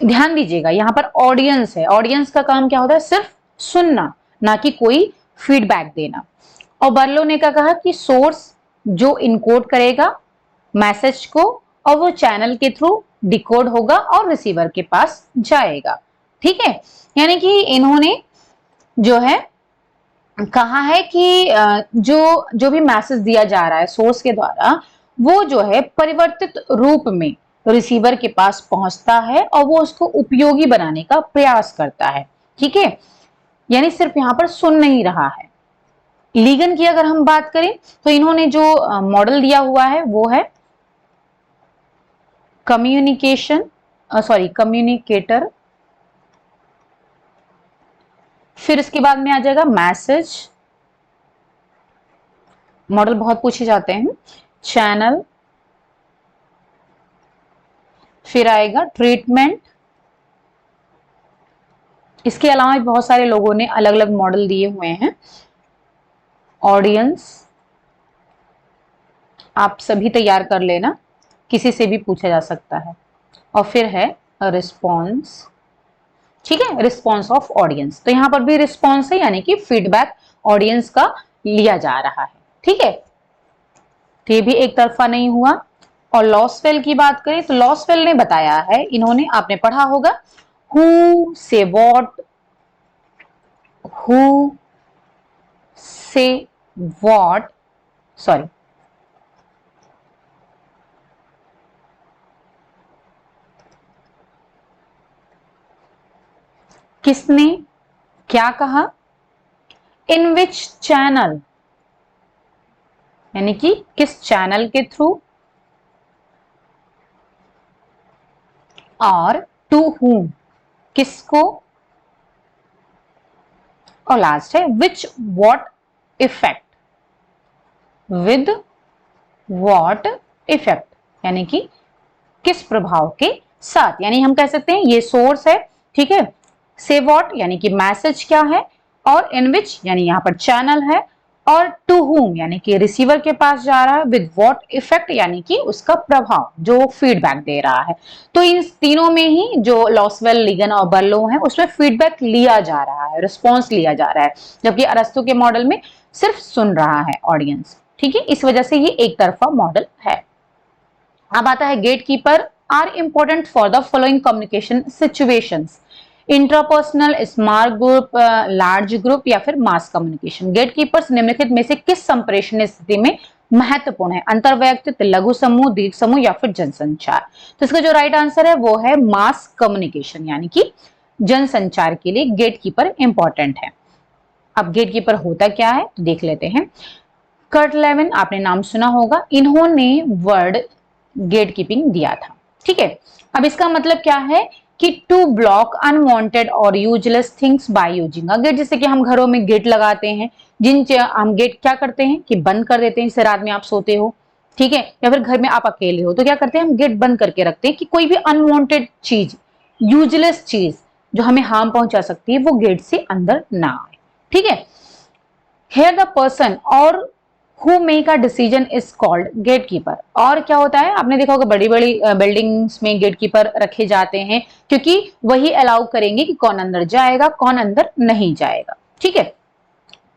ध्यान दीजिएगा यहां पर ऑडियंस है, ऑडियंस का काम क्या होता है? सिर्फ सुनना, ना कि कोई फीडबैक देना। और बर्लो ने क्या कहा कि सोर्स जो इनकोड करेगा मैसेज को और वो चैनल के थ्रू डिकोड होगा और रिसीवर के पास जाएगा। ठीक है, यानी कि इन्होंने जो है कहा है कि जो भी मैसेज दिया जा रहा है सोर्स के द्वारा, वो जो है परिवर्तित रूप में रिसीवर के पास पहुंचता है और वो उसको उपयोगी बनाने का प्रयास करता है। ठीक है, यानी सिर्फ यहां पर सुन नहीं रहा है। लीगन की अगर हम बात करें तो इन्होंने जो मॉडल दिया हुआ है वो है कम्युनिकेशन, कम्युनिकेटर, फिर इसके बाद में आ जाएगा मैसेज, मॉडल बहुत पूछे जाते हैं, चैनल, फिर आएगा ट्रीटमेंट। इसके अलावा भी बहुत सारे लोगों ने अलग अलग मॉडल दिए हुए हैं। ऑडियंस आप सभी तैयार कर लेना, किसी से भी पूछा जा सकता है। और फिर है रिस्पॉन्स, ठीक है, रिस्पॉन्स ऑफ ऑडियंस। तो यहां पर भी रिस्पॉन्स है, यानी कि फीडबैक ऑडियंस का लिया जा रहा है। ठीक है, तो ये भी एक तरफा नहीं हुआ। और लॉसवेल की बात करें तो लॉसवेल ने बताया है, इन्होंने, आपने पढ़ा होगा, हु से व्हाट, हु से व्हाट, सॉरी, किसने क्या कहा, इन विच चैनल, यानी कि किस चैनल के थ्रू, और टू whom, किसको, और लास्ट है विच what effect, with what effect, यानी कि किस प्रभाव के साथ। यानी हम कह सकते हैं ये सोर्स है, ठीक है, से व्हाट यानी कि मैसेज क्या है, और इन विच यानी यहां पर चैनल है, और टू whom यानी कि रिसीवर के पास जा रहा है, विद व्हाट इफेक्ट यानी कि उसका प्रभाव जो फीडबैक दे रहा है। तो इन तीनों में ही जो लॉसवेल, लीगन और बर्लो है उसमें फीडबैक लिया जा रहा है, रिस्पॉन्स लिया जा रहा है, जबकि अरस्तु के मॉडल में सिर्फ सुन रहा है ऑडियंस। ठीक है, इस वजह से ये एक तरफा मॉडल है। अब आता है gatekeeper are important for the following communication situations. Intrapersonal, small group, large group या फिर मास कम्युनिकेशन। गेटकीपर्स निम्नलिखित में से किस संप्रेषण स्थिति में महत्वपूर्ण है? अंतर्वैयक्तिक, लघु समूह, दीर्घ समूह या फिर जनसंचार। तो इसका जो राइट आंसर है वो है मास कम्युनिकेशन, यानी कि जनसंचार के लिए गेटकीपर इंपॉर्टेंट है। अब गेटकीपर होता क्या है तो देख लेते हैं। कर्ट लेविन, आपने नाम सुना होगा, इन्होंने वर्ड गेटकीपिंग दिया था। ठीक है, अब इसका मतलब क्या है कि टू ब्लॉक अनवांटेड और useless things by using a gate. जैसे कि हम घरों में गेट लगाते हैं, हम गेट क्या करते हैं कि बंद कर देते हैं। जैसे रात में आप सोते हो, ठीक है, या फिर घर में आप अकेले हो तो क्या करते हैं, हम गेट बंद करके रखते हैं कि कोई भी अनवांटेड चीज, यूजलेस चीज जो हमें हार्म पहुंचा सकती है वो गेट से अंदर ना आए। ठीक है, हियर द पर्सन और who make a decision is called gatekeeper. और क्या होता है, आपने देखा होगा बड़ी बड़ी बिल्डिंग्स में गेटकीपर रखे जाते हैं क्योंकि वही अलाउ करेंगे कि कौन अंदर जाएगा कौन अंदर नहीं जाएगा। ठीक है,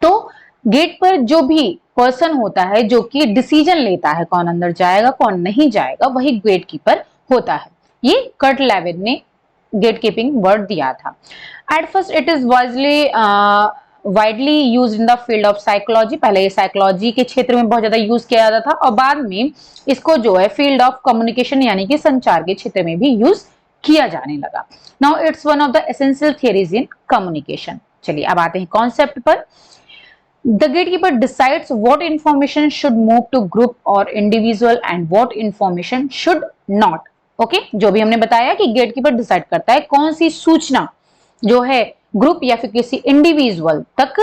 तो गेट पर जो भी पर्सन होता है जो कि डिसीजन लेता है कौन अंदर जाएगा कौन नहीं जाएगा, वही गेटकीपर होता है। ये कर्ट लेविन ने गेटकीपिंग वर्ड दिया था। At first it is widely use in the field of psychology. पहले ये साइकोलॉजी के क्षेत्र में बहुत ज्यादा यूज किया जाता था और बाद में इसको जो है फील्ड ऑफ कम्युनिकेशन यानी कि संचार के क्षेत्र में भी यूज किया जाने लगा। Now it's one of the essential theories in communication. चलिए अब आते हैं कॉन्सेप्ट पर। The gatekeeper decides what information should move to group or individual and what information should not. Okay, जो भी हमने बताया कि गेटकीपर डिसाइड करता है कौन सी सूचना जो है ग्रुप या फिर किसी इंडिविजुअल तक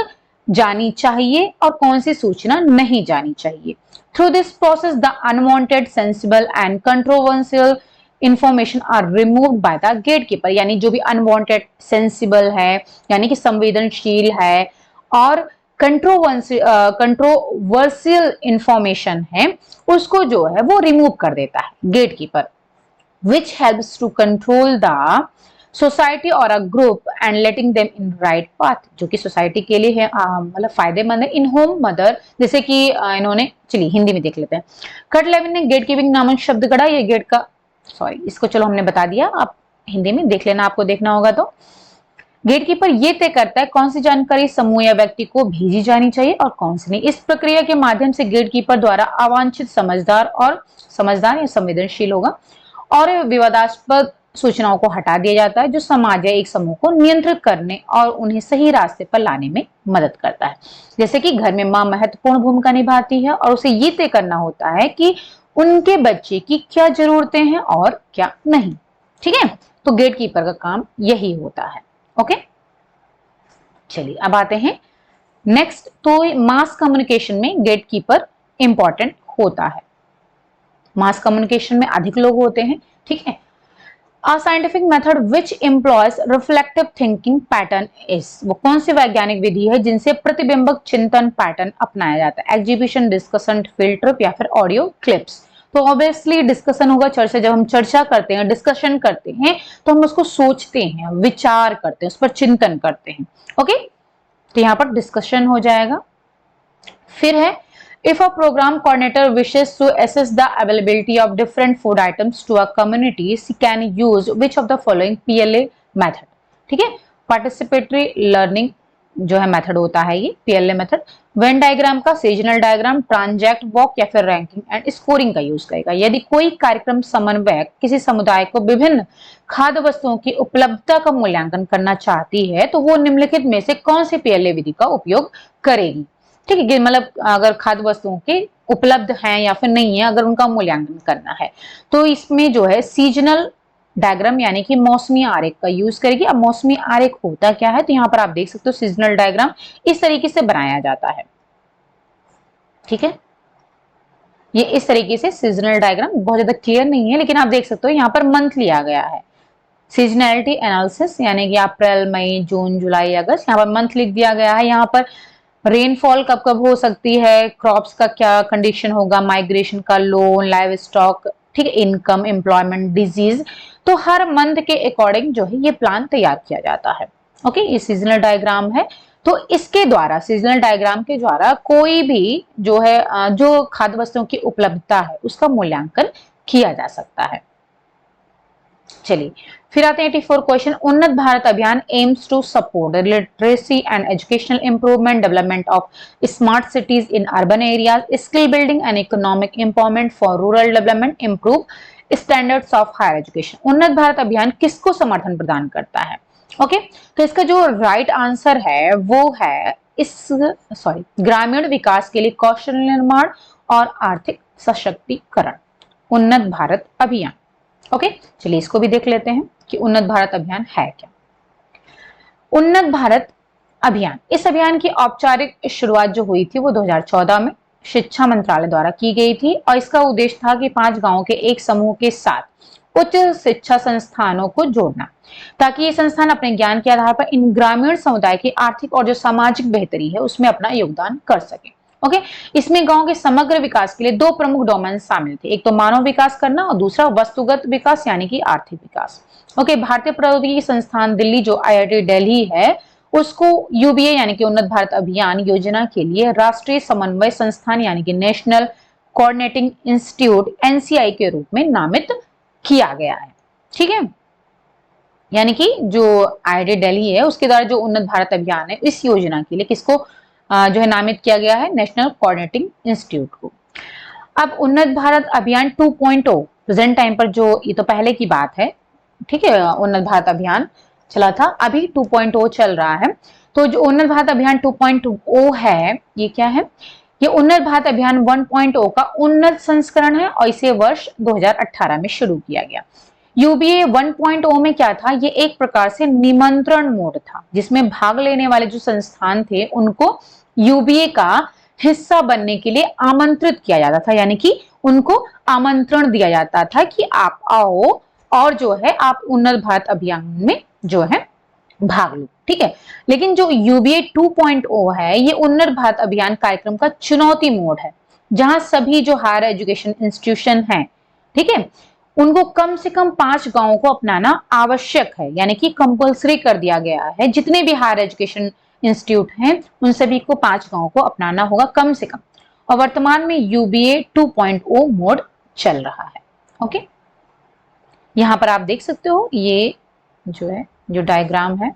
जानी चाहिए और कौन सी सूचना नहीं जानी चाहिए। Through this process the unwanted, sensible and controversial information are removed by the gatekeeper. यानी जो भी अनवांटेड, सेंसिबल है यानी कि संवेदनशील है और कंट्रोवर्शियल इंफॉर्मेशन है उसको जो है वो रिमूव कर देता है gatekeeper. which helps to control the society or a group and letting them in right path, जो कि सोसाइटी के लिए है मतलब फायदेमंद है। इन होम मदर, जैसे कि इन्होंने, चलिए हिंदी में देख लेते हैं। कर्ट लेविन ने गेट कीपिंग नामक शब्द गढ़ा। ये गेट का, सॉरी इसको चलो हमने बता दिया, आप हिंदी में देख लेना, आपको देखना होगा। तो गेटकीपर ये तय करता है कौन सी जानकारी समूह या व्यक्ति को भेजी जानी चाहिए और कौन सी नहीं। इस प्रक्रिया के माध्यम से गेटकीपर द्वारा अवांछित, समझदार या संवेदनशील होगा और विवादास्पद सूचनाओं को हटा दिया जाता है जो समाज या एक समूह को नियंत्रित करने और उन्हें सही रास्ते पर लाने में मदद करता है। जैसे कि घर में माँ महत्वपूर्ण भूमिका निभाती है और उसे ये तय करना होता है कि उनके बच्चे की क्या जरूरतें हैं और क्या नहीं। ठीक है, तो गेटकीपर का काम यही होता है। ओके, चलिए अब आते हैं नेक्स्ट। तो मास कम्युनिकेशन में गेटकीपर इंपॉर्टेंट होता है। मास कम्युनिकेशन में अधिक लोग होते हैं। ठीक है, A scientific method which employs reflective thinking pattern is, वो कौन सी वैज्ञानिक विधि है जिनसे प्रतिबिंबक चिंतन पैटर्न अपनाया जाता है? एग्जीबिशन, डिस्कशन, फील्ड ट्रिप या फिर ऑडियो क्लिप्स। तो ऑब्वियसली डिस्कशन होगा, चर्चा। जब हम चर्चा करते हैं, डिस्कशन करते हैं तो हम उसको सोचते हैं, विचार करते हैं, उस पर चिंतन करते हैं। ओके, तो यहाँ पर डिस्कशन हो जाएगा। फिर है if a program coordinator wishes to assess the availability of different food items to a community, she can use which of the following PLA method। ठीक है, participatory learning जो है मेथड होता है ये PLA मेथड। वेन डायग्राम का, seasonal diagram, transact walk या फिर रैंकिंग एंड स्कोरिंग का यूज करेगा। यदि कोई कार्यक्रम समन्वयक किसी समुदाय को विभिन्न खाद्य वस्तुओं की उपलब्धता का मूल्यांकन करना चाहती है तो वो निम्नलिखित में से कौन सी PLA विधि का उपयोग करेगी? ठीक है, मतलब अगर खाद्य वस्तुओं के उपलब्ध हैं या फिर नहीं है, अगर उनका मूल्यांकन करना है तो इसमें जो है सीजनल डायग्राम यानी कि मौसमी आरेख का यूज करेगी। अब मौसमी आरेख होता क्या है, तो यहाँ पर आप देख सकते हो सीजनल डायग्राम इस तरीके से बनाया जाता है। ठीक है, ये इस तरीके से सीजनल डायग्राम, बहुत ज्यादा क्लियर नहीं है लेकिन आप देख सकते हो यहाँ पर मंथ लिया गया है। सीजनैलिटी एनालिसिस यानी कि अप्रैल, मई, जून, जुलाई, अगस्त, यहाँ पर मंथ लिख दिया गया है। यहाँ पर रेनफॉल कब कब हो सकती है, क्रॉप्स का क्या कंडीशन होगा, माइग्रेशन का, लोन, लाइव स्टॉक, ठीक है, इनकम, एम्प्लॉयमेंट, डिजीज। तो हर मंथ के अकॉर्डिंग जो है ये प्लान तैयार किया जाता है। ओके, ये सीजनल डायग्राम है। तो इसके द्वारा, सीजनल डायग्राम के द्वारा कोई भी जो है जो खाद्य वस्तुओं की उपलब्धता है उसका मूल्यांकन किया जा सकता है। चलिए फिर आते हैं 84 question, Unnat Bharat Abhiyan aims to support literacy and educational improvement, development of smart cities in urban areas, skill building and economic empowerment for rural development, improve standards of higher education. Unnat Bharat अभियान किसको समर्थन प्रदान करता है? ओके, तो इसका जो राइट आंसर है वो है ग्रामीण विकास के लिए कौशल निर्माण और आर्थिक सशक्तिकरण, उन्नत भारत अभियान। ओके, चलिए इसको भी देख लेते हैं कि उन्नत भारत अभियान है क्या। उन्नत भारत अभियान, इस अभियान की औपचारिक शुरुआत जो हुई थी वो 2014 में शिक्षा मंत्रालय द्वारा की गई थी और इसका उद्देश्य था कि 5 गांवों के एक समूह के साथ उच्च शिक्षा संस्थानों को जोड़ना, ताकि ये संस्थान अपने ज्ञान के आधार पर इन ग्रामीण समुदाय की आर्थिक और जो सामाजिक बेहतरी है उसमें अपना योगदान कर सके। ओके, इसमें गांव के समग्र विकास के लिए 2 प्रमुख डोमेन शामिल थे, एक तो मानव विकास करना और दूसरा वस्तुगत विकास यानी कि आर्थिक विकास। ओके, भारतीय प्रौद्योगिकी संस्थान दिल्ली जो IIT दिल्ली है उसको UBA यानी कि उन्नत भारत अभियान योजना के लिए राष्ट्रीय समन्वय संस्थान यानी कि नेशनल कोऑर्डिनेटिंग इंस्टीट्यूट NCI के रूप में नामित किया गया है। ठीक है, यानी कि जो IIT दिल्ली है उसके द्वारा जो उन्नत भारत अभियान है इस योजना के लिए किसको जो है नामित किया गया है? नेशनल कोऑर्डिनेटिंग इंस्टीट्यूट को। अब उन्नत भारत अभियान 2.0 प्रेजेंट टाइम पर, जो ये तो पहले की बात है, ठीक है, उन्नत भारत अभियान चला था, अभी 2.0 चल रहा है। तो जो उन्नत भारत अभियान 2.0 है ये क्या है? ये उन्नत भारत अभियान 1.0 का उन्नत संस्करण है और इसे वर्ष 2018 में शुरू किया गया। UBA 1.0 में क्या था? ये एक प्रकार से निमंत्रण मोड था जिसमें भाग लेने वाले जो संस्थान थे उनको UBA का हिस्सा बनने के लिए आमंत्रित किया जाता था, यानी कि उनको आमंत्रण दिया जाता था कि आप आओ और जो है आप उन्नत भारत अभियान में जो है भाग लो। ठीक है, लेकिन जो UBA 2.0 है ये उन्नत भारत अभियान कार्यक्रम का चुनौती मोड है, जहां सभी जो हायर एजुकेशन इंस्टीट्यूशन हैं, ठीक है, उनको कम से कम 5 गांवों को अपनाना आवश्यक है, यानी कि कंपल्सरी कर दिया गया है। जितने भी हायर एजुकेशन इंस्टीट्यूट हैं उन सभी को 5 गांवों को अपनाना होगा कम से कम, और वर्तमान में UBA 2.0 मोड चल रहा है। ओके, यहां पर आप देख सकते हो ये जो है जो डायग्राम है,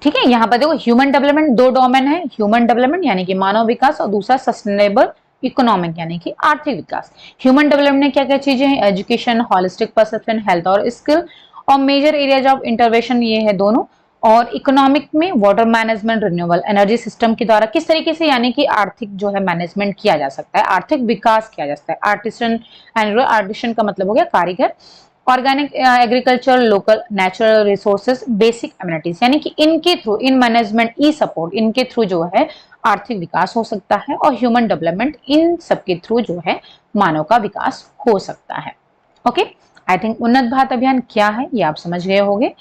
ठीक है, यहां पर देखो ह्यूमन डेवलपमेंट 2 डोमेन है, ह्यूमन डेवलपमेंट यानी कि मानव विकास और दूसरा सस्टेनेबल इकोनॉमिक यानी कि आर्थिक विकास। ह्यूमन डेवलपमेंट में क्या क्या चीजें हैं? एजुकेशन, होलिस्टिक परसेप्शन, हेल्थ और स्किल, और मेजर एरियाज ऑफ इंटरवेंशन ये है दोनों। और इकोनॉमिक में water management, renewable energy system के द्वारा किस तरीके से यानी कि आर्थिक जो है मैनेजमेंट किया जा सकता है, आर्थिक विकास किया जा सकता है। आर्टिसन एंड आर्टिसन का मतलब हो गया कारीगर। Organic agriculture, local natural resources, basic amenities, यानी कि इनके through, in management, E support, इनके थ्रू जो है आर्थिक विकास हो सकता है, और ह्यूमन डेवलपमेंट इन सबके थ्रू जो है मानव का विकास हो सकता है। ओके, आई थिंक उन्नत भारत अभियान क्या है ये आप समझ गए होंगे।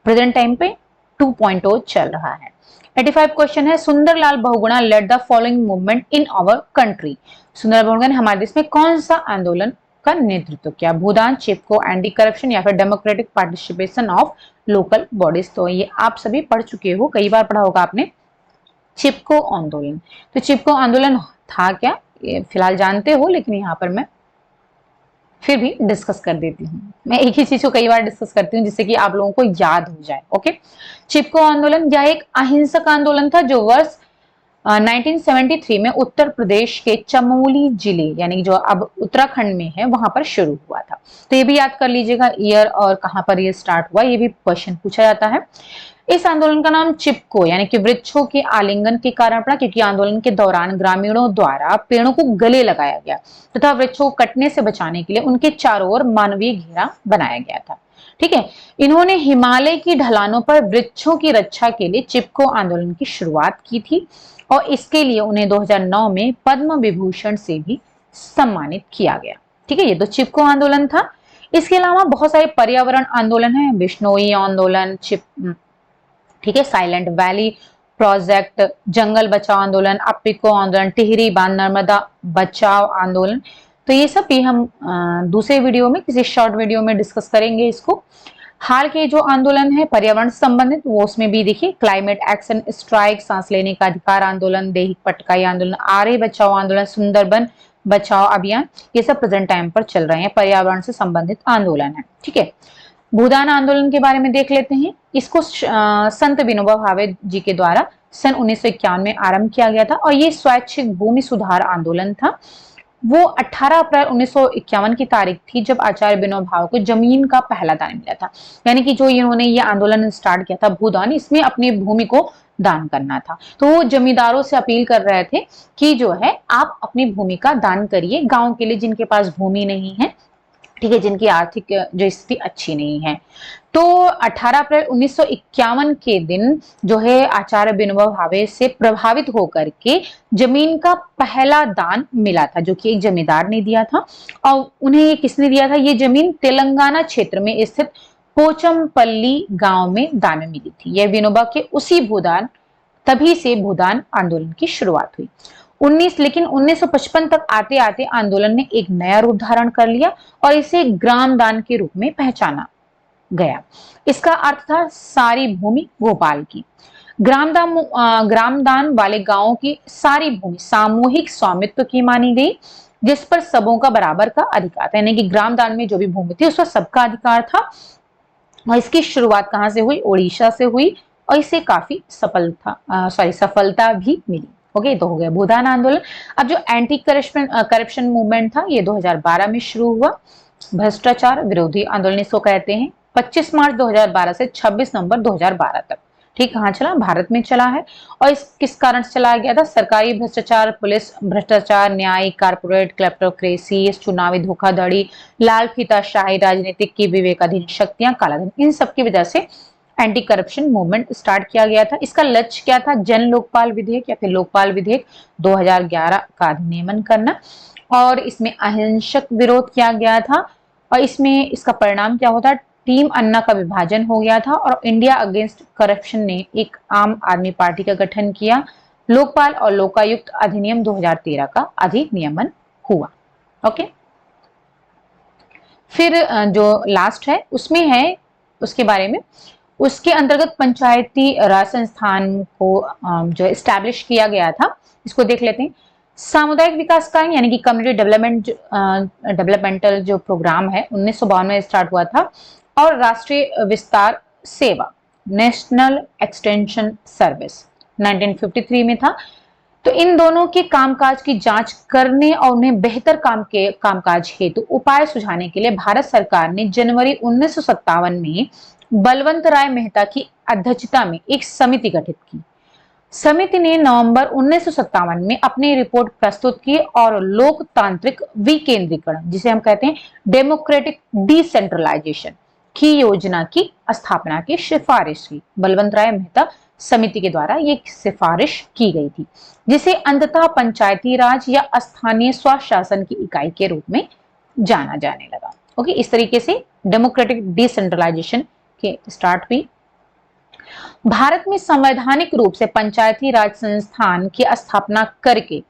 प्रेजेंट टाइम पे 2.0 चल रहा है। 85 क्वेश्चन है, Sundarlal Bahuguna led the following movement in our country. Sundarlal Bahuguna ने हमारे देश में कौन सा आंदोलन का नेतृत्व किया? भूदान, चिपको, एंटी करप्शन या फिर democratic participation of local bodies. तो ये आप सभी पढ़ चुके हो, कई बार पढ़ा होगा आपने चिपको आंदोलन। तो चिपको आंदोलन था क्या ये फिलहाल जानते हो, लेकिन यहाँ पर मैं फिर भी डिस्कस कर देती हूँ। मैं एक ही चीज को कई बार डिस्कस करती हूँ जिससे कि आप लोगों को याद हो जाए। ओके, चिपको आंदोलन यह एक अहिंसक आंदोलन था जो वर्ष 1973 में उत्तर प्रदेश के चमोली जिले यानी जो अब उत्तराखंड में है वहां पर शुरू हुआ था। तो ये भी याद कर लीजिएगा ईयर और कहां पर ये स्टार्ट हुआ, ये भी क्वेश्चन पूछा जाता है। इस आंदोलन का नाम चिपको यानी कि वृक्षों के आलिंगन के कारण पड़ा, क्योंकि आंदोलन के दौरान ग्रामीणों द्वारा पेड़ों को गले लगाया गया तथा वृक्षों को कटने से बचाने के लिए उनके चारों ओर मानवीय घेरा बनाया गया था। ठीक है, इन्होंने हिमालय की ढलानों पर वृक्षों की रक्षा के लिए चिपको आंदोलन की शुरुआत की थी और इसके लिए उन्हें 2009 में पद्म विभूषण से भी सम्मानित किया गया। ठीक है, ये तो चिपको आंदोलन था। इसके अलावा बहुत सारे पर्यावरण आंदोलन हैं, बिश्नोई आंदोलन, ठीक है, साइलेंट वैली प्रोजेक्ट, जंगल बचाओ आंदोलन, अप्पिको आंदोलन, टिहरी बांध नर्मदा बचाओ आंदोलन। तो ये सब भी हम दूसरे वीडियो में, किसी शॉर्ट वीडियो में डिस्कस करेंगे इसको। हाल के जो आंदोलन है पर्यावरण से संबंधित, वो उसमें भी देखिए क्लाइमेट एक्शन स्ट्राइक, सांस लेने का अधिकार आंदोलन, दैहिक पटकाई आंदोलन, आर्य बचाओ आंदोलन, सुंदरबन बचाओ अभियान, ये सब प्रेजेंट टाइम पर चल रहे हैं, पर्यावरण से संबंधित आंदोलन है। ठीक है, भूदान आंदोलन के बारे में देख लेते हैं। इसको संत विनोबा भावे जी के द्वारा सन 1951 में आरंभ किया गया था और ये स्वैच्छिक भूमि सुधार आंदोलन था। वो 18 अप्रैल 1951 की तारीख थी जब आचार्य विनोबा भावे को जमीन का पहला दान मिला था। यानी कि जो इन्होंने ये आंदोलन स्टार्ट किया था भूदान, इसमें अपनी भूमि को दान करना था। तो वो जमींदारों से अपील कर रहे थे कि जो है आप अपनी भूमि का दान करिए गांव के लिए जिनके पास भूमि नहीं है, ठीक है, जिनकी आर्थिक जो स्थिति अच्छी नहीं है। तो 18 अप्रैल 1951 के दिन जो है आचार्य विनोबा भावे से प्रभावित होकर के जमीन का पहला दान मिला था, जो कि एक जमींदार ने दिया था। और उन्हें ये किसने दिया था? ये जमीन तेलंगाना क्षेत्र में स्थित पोचमपल्ली गांव में दान में मिली थी। यह विनोबा के उसी भूदान, तभी से भूदान आंदोलन की शुरुआत हुई। 1955 तक आते आते आंदोलन ने एक नया रूप धारण कर लिया और इसे ग्राम दान के रूप में पहचाना गया। इसका अर्थ था सारी भूमि गोपाल की। ग्राम दान वाले गांवों की सारी भूमि सामूहिक स्वामित्व की मानी गई, जिस पर सबों का बराबर का अधिकार था। यानी कि ग्राम दान में जो भी भूमि थी उस पर सबका अधिकार था। और इसकी शुरुआत कहां से हुई? ओडिशा से हुई और इसे काफी सफलता भी मिली। ओके, तो हो गया भूदान आंदोलन। अब जो एंटी करप्शन मूवमेंट था ये 2012 में शुरू हुआ। भ्रष्टाचार विरोधी आंदोलन इसको कहते हैं। 25 मार्च 2012 से 26 नवंबर 2012 तक, ठीक, कहाँ चला? भारत में चला है। और इस किस कारण से चलाया गया था? सरकारी भ्रष्टाचार, पुलिस भ्रष्टाचार, न्यायिक, कारपोरेट क्लेप्टोक्रेसी, चुनावी धोखाधड़ी, लाल फीताशाही, राजनीतिक की विवेकाधीन शक्तियां, कालाधन, इन सब की वजह से एंटी करप्शन मूवमेंट स्टार्ट किया गया था। इसका लक्ष्य क्या था? जन लोकपाल विधेयक या फिर लोकपाल विधेयक 2011 का अधिनियमन करना। और इसमें अहिंसक विरोध किया गया था। और इसमें इसका परिणाम क्या होता? टीम अन्ना का विभाजन हो गया था और इंडिया अगेंस्ट करप्शन ने एक आम आदमी पार्टी का गठन किया। लोकपाल और लोकायुक्त अधिनियम 2013 का अधिनियमन हुआ। ओके, फिर जो लास्ट है उसमें है उसके बारे में, उसके अंतर्गत पंचायती राज संस्थान को जो एस्टैब्लिश किया गया था, इसको देख लेते हैं। सामुदायिक विकास का यानी कि कम्युनिटी डेवलपमेंटल जो प्रोग्राम है 1952 में स्टार्ट हुआ था। और राष्ट्रीय विस्तार सेवा, नेशनल एक्सटेंशन सर्विस 1953 में था। तो इन दोनों के कामकाज की जांच करने और उन्हें बेहतर कामकाज हेतु उपाय सुझाने के लिए भारत सरकार ने जनवरी 1957 में बलवंत राय मेहता की अध्यक्षता में एक समिति गठित की। समिति ने नवंबर 1957 में अपनी रिपोर्ट प्रस्तुत की और लोकतांत्रिक विकेंद्रीकरण, जिसे हम कहते हैं डेमोक्रेटिक डिसेंट्रलाइजेशन की योजना की स्थापना की सिफारिश की। बलवंत राय मेहता समिति के द्वारा ये सिफारिश की गई थी, जिसे अंततः पंचायती राज या स्थानीय स्वशासन की इकाई के रूप में जाना जाने लगा। ओके, इस तरीके से डेमोक्रेटिक डिसेंट्रलाइजेशन के स्टार्ट हुई। भारत में संवैधानिक रूप से पंचायती राज संस्थान की स्थापना करके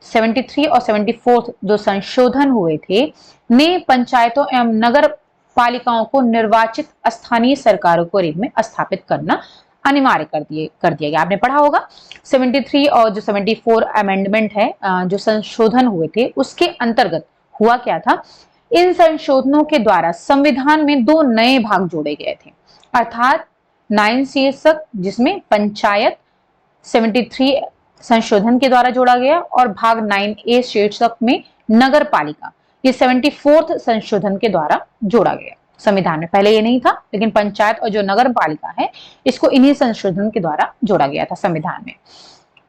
73 और 74 जो संशोधन हुए थे ने पंचायतों एवं नगर पालिकाओं को निर्वाचित स्थानीय सरकारों के रूप में स्थापित करना अनिवार्य कर दिया गया। आपने पढ़ा होगा 73 और जो 74 अमेंडमेंट है जो संशोधन हुए थे उसके अंतर्गत हुआ क्या था? इन संशोधनों के द्वारा संविधान में 2 नए भाग जोड़े गए थे, अर्थात 9 शीर्षक जिसमें पंचायत 73 संशोधन के द्वारा जोड़ा गया और भाग 9A शीर्षक में नगर पालिका ये 74 संशोधन के द्वारा जोड़ा गया संविधान में। पहले ये नहीं था, लेकिन पंचायत और जो नगर पालिका है इसको इन्हीं संशोधन के द्वारा जोड़ा गया था संविधान में।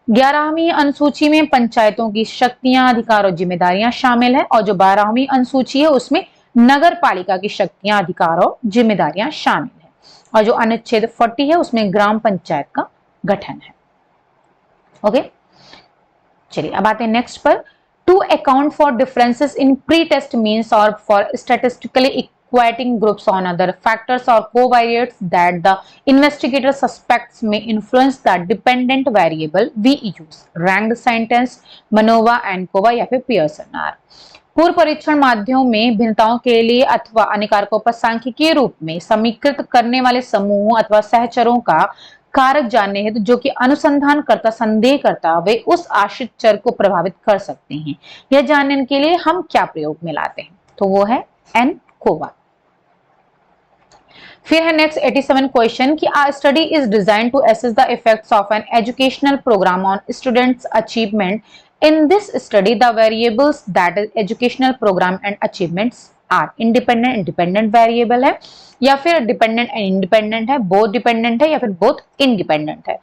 11वीं अनुसूची में पंचायतों की शक्तियां, अधिकार और जिम्मेदारियां शामिल है और जो 12वीं अनुसूची है उसमें नगर पालिका की शक्तियां, अधिकार और जिम्मेदारियां शामिल है। और जो अनुच्छेद 40 है उसमें ग्राम पंचायत का गठन है। ओके, चलिए अब आते हैं नेक्स्ट पर। To account for differences in pretest means और for statistically equating groups on other factors or covariates that the investigator suspects may influence the dependent variable we use ranked sentence, MANOVA and कोवा या फिर Pearson are. पूर्व परीक्षण माध्यमों में भिन्नताओं के लिए अथवा अन्य कारकों पर सांख्यिकीय रूप में समीकृत करने वाले समूहों अथवा सहचरों का कारक जानने हेतु जो कि अनुसंधान करता संदेह करता वे उस आश्रित चर को प्रभावित कर सकते हैं, यह जानने के लिए हम क्या प्रयोग में लाते हैं? तो वो है एनकोवा। फिर है नेक्स्ट 87 क्वेश्चन कि a study is design to assess the effects of an educational programme on students achievement. In this study the variables that is educational programme and achievements are independent, independent variable है या फिर dependent and independent है, both dependent है या फिर both independent है।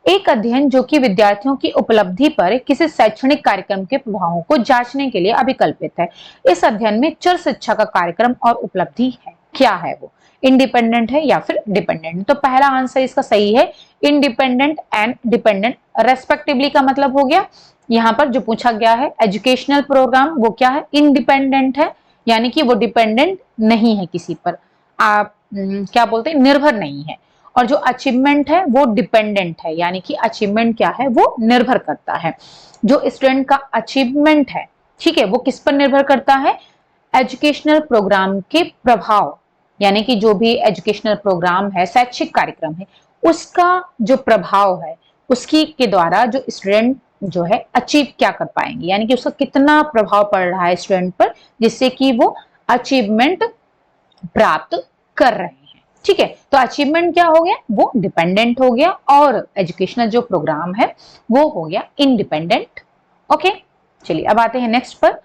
एक अध्ययन जो कि विद्यार्थियों की उपलब्धि पर किसी शैक्षणिक कार्यक्रम के प्रभावों को जांचने के लिए अभिकल्पित है। इस अध्ययन में चर शिक्षा का कार्यक्रम और उपलब्धि है, क्या है वो? इंडिपेंडेंट है या फिर डिपेंडेंट? तो पहला आंसर इसका सही है, इंडिपेंडेंट एंड डिपेंडेंट रेस्पेक्टिवली का मतलब हो गया। यहाँ पर जो पूछा गया है एजुकेशनल प्रोग्राम वो क्या है? इंडिपेंडेंट है, यानी कि वो डिपेंडेंट नहीं है किसी पर, आप क्या बोलते हैं, निर्भर नहीं है। और जो अचीवमेंट है वो डिपेंडेंट है, यानी कि अचीवमेंट क्या है, वो निर्भर करता है। जो स्टूडेंट का अचीवमेंट है, ठीक है, वो किस पर निर्भर करता है? एजुकेशनल प्रोग्राम के प्रभाव, यानी कि जो भी एजुकेशनल प्रोग्राम है, शैक्षिक कार्यक्रम है, उसका जो प्रभाव है उसकी के द्वारा जो स्टूडेंट जो है अचीव क्या कर पाएंगे, यानी कि उसका कितना प्रभाव पड़ रहा है स्टूडेंट पर जिससे कि वो अचीवमेंट प्राप्त कर रहे हैं। ठीक है, तो अचीवमेंट क्या हो गया? वो डिपेंडेंट हो गया और एजुकेशनल जो प्रोग्राम है वो हो गया इंडिपेंडेंट। ओके, चलिए अब आते हैं नेक्स्ट पर।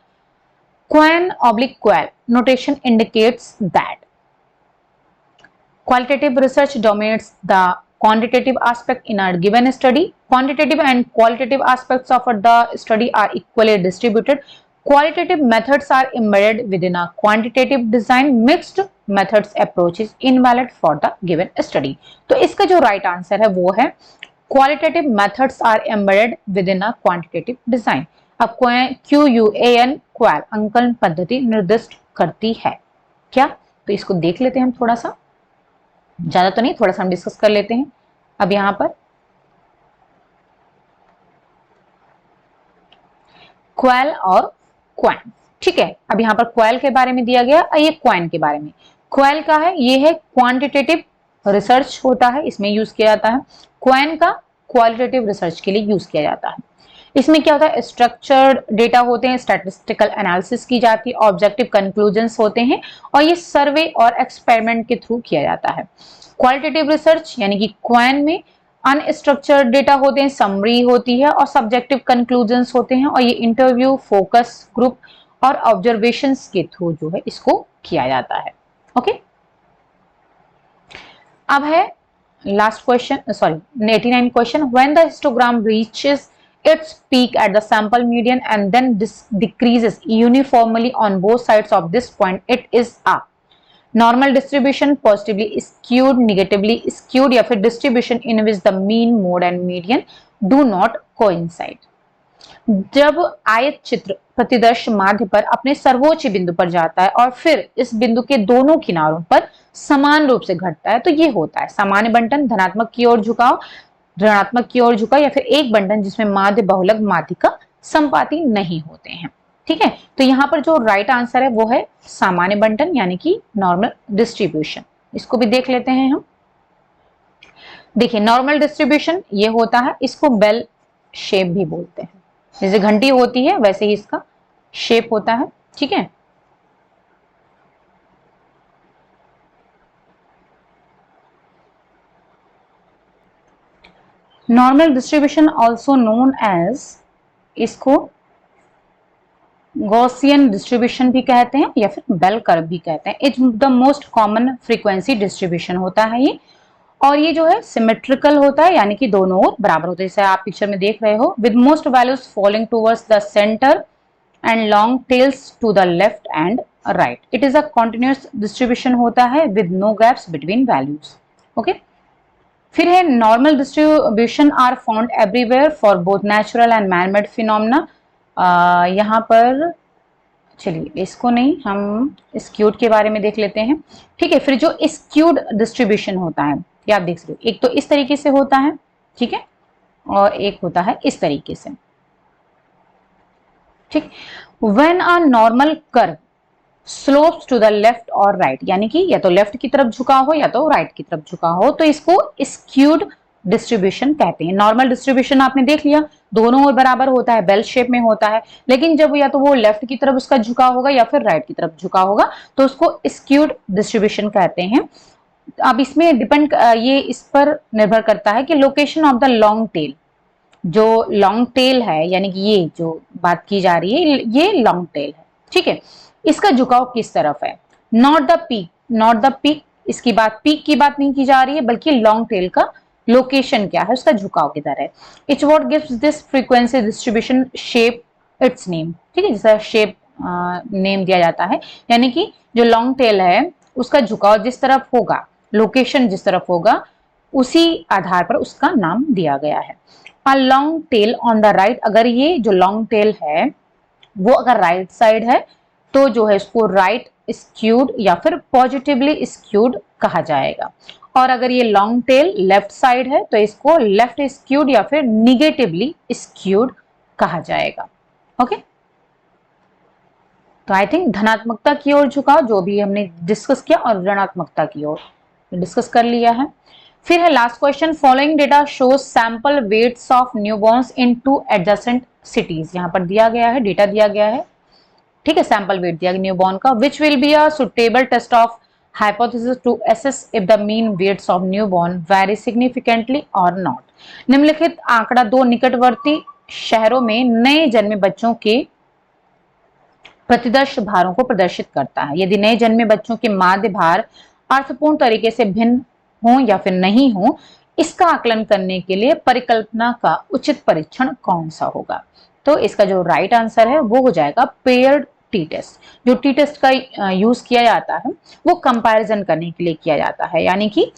Quant/Qual notation indicates that qualitative research dominates the quantitative aspect in a given study. Quantitative and qualitative aspects of the study are equally distributed. Qualitative methods are embedded within a quantitative design. Mixed methods approach is invalid for the given study. तो इसका जो right answer है वो है qualitative methods are embedded within a quantitative design. अब QUAN क्वाल अंकलन पद्धति निर्दिष्ट करती है क्या? तो इसको देख लेते हैं हम, थोड़ा सा, ज्यादा तो नहीं, थोड़ा सा हम डिस्कस कर लेते हैं। अब यहां पर क्वाल और क्वान, ठीक है। अब यहां पर क्वाल के बारे में दिया गया और ये क्वान के बारे में। क्वाल का है, ये है क्वांटिटेटिव रिसर्च होता है, इसमें यूज किया जाता है। क्वान का क्वालिटेटिव रिसर्च के लिए यूज किया जाता है। इसमें क्या होता है? स्ट्रक्चर्ड डेटा होते हैं, स्टैटिस्टिकल एनालिसिस की जाती है, ऑब्जेक्टिव कंक्लूजन्स होते हैं और ये सर्वे और एक्सपेरिमेंट के थ्रू किया जाता है। क्वालिटेटिव रिसर्च यानी कि क्वान में अनस्ट्रक्चर्ड डेटा होते हैं, समरी होती है और सब्जेक्टिव कंक्लूजन्स होते हैं और ये इंटरव्यू, फोकस ग्रुप और ऑब्जर्वेशंस के थ्रू जो है इसको किया जाता है। ओके, अब है last question, sorry 89 question. When the histogram reaches its peak at the sample median and then decreases uniformly on both sides of this point, it is a normal distribution, positively skewed, negatively skewed, या फिर distribution in which the mean, mode and median do not coincide. जब आयत चित्र प्रतिदर्श माध्य पर अपने सर्वोच्च बिंदु पर जाता है और फिर इस बिंदु के दोनों किनारों पर समान रूप से घटता है तो ये होता है सामान्य बंटन, धनात्मक की ओर झुकाव, ऋणात्मक की ओर झुका, या फिर एक बंटन जिसमें माध्य, बहुलक, माध्यिका संपाती नहीं होते हैं। ठीक है, तो यहाँ पर जो राइट आंसर है वो है सामान्य बंटन यानी कि नॉर्मल डिस्ट्रीब्यूशन। इसको भी देख लेते हैं हम। देखिए नॉर्मल डिस्ट्रीब्यूशन ये होता है, इसको बेल शेप भी बोलते हैं, जैसे घंटी होती है वैसे ही इसका शेप होता है। ठीक है, normal distribution also known as, इसको गॉसियन डिस्ट्रीब्यूशन भी कहते हैं या फिर बेल कर्व भी कहते हैं। It's the most common frequency distribution होता है ये, और ये जो है सिमेट्रिकल होता है यानी कि दोनों ओर बराबर होते हैं, जैसे आप पिक्चर में देख रहे हो, with most values following towards the centre and long tails to the left and right. It is a continuous distribution होता है with no gaps between values. Okay, फिर है normal distribution are found everywhere for both natural and manmade phenomena. यहाँ पर चलिए इसको नहीं, हम स्क्यूड के बारे में देख लेते हैं। ठीक है, फिर जो स्क्यूड डिस्ट्रीब्यूशन होता है ये आप देख सकते हो, एक तो इस तरीके से होता है, ठीक है, और एक होता है इस तरीके से। ठीक, when a normal curve slopes to the left और राइट, यानी कि या तो लेफ्ट की तरफ झुका हो या तो राइट की तरफ झुका हो, तो इसको स्क्यूड डिस्ट्रीब्यूशन कहते हैं। नॉर्मल डिस्ट्रीब्यूशन आपने देख लिया, दोनों ओर बराबर होता है, बेल शेप में होता है, लेकिन जब या तो वो लेफ्ट की तरफ उसका झुका होगा या फिर राइट की तरफ झुका होगा तो उसको स्क्यूड डिस्ट्रीब्यूशन कहते हैं। अब इसमें डिपेंड, ये इस पर निर्भर करता है कि location of the long tail, जो लॉन्ग टेल है यानी कि ये जो बात की जा रही है ये लॉन्ग टेल है, ठीक है, इसका झुकाव किस तरफ है, not the peak, not the peak, इसकी बात पीक की बात नहीं की जा रही है बल्कि लॉन्ग टेल का लोकेशन क्या है, उसका झुकाव किधर है। It's what gives this frequency distribution shape it's name, ठीक है, जैसा शेप नेम दिया जाता है, यानी कि जो लॉन्ग टेल है उसका झुकाव जिस तरफ होगा, लोकेशन जिस तरफ होगा, उसी आधार पर उसका नाम दिया गया है। A long tail on the right, अगर ये जो लॉन्ग टेल है वो अगर राइट साइड है तो जो है इसको राइट स्क्यूड या फिर पॉजिटिवली स्क्यूड कहा जाएगा, और अगर ये लॉन्ग टेल लेफ्ट साइड है तो इसको लेफ्ट स्क्यूड या फिर निगेटिवली स्क्यूड कहा जाएगा। ओके, तो आई थिंक धनात्मकता की ओर झुकाव जो भी हमने डिस्कस किया और ऋणात्मकता की ओर डिस्कस कर लिया है। फिर है last question, following data shows sample weights of newborns in 2 adjacent cities, यहां पर दिया गया है, डेटा दिया गया है, ठीक है, सैंपल वेट दिया गया न्यूबॉर्न का, which will be a suitable test of hypothesis to assess if the mean weights of newborn vary significantly और नॉट। निम्नलिखित आंकड़ा दो निकटवर्ती शहरों में नए जन्मे बच्चों के प्रतिदर्श भारों को प्रदर्शित करता है। यदि नए जन्मे बच्चों के माध्य भार अर्थपूर्ण तरीके से भिन्न हो या फिर नहीं हो, इसका आकलन करने के लिए परिकल्पना का उचित परीक्षण कौन सा होगा। तो इसका जो राइट आंसर है वो हो जाएगा पेयर्ड टी टेस्ट। जो टी टेस्ट का यूज किया जाता है वो कंपैरिजन करने के लिए किया जाता है, यानी कि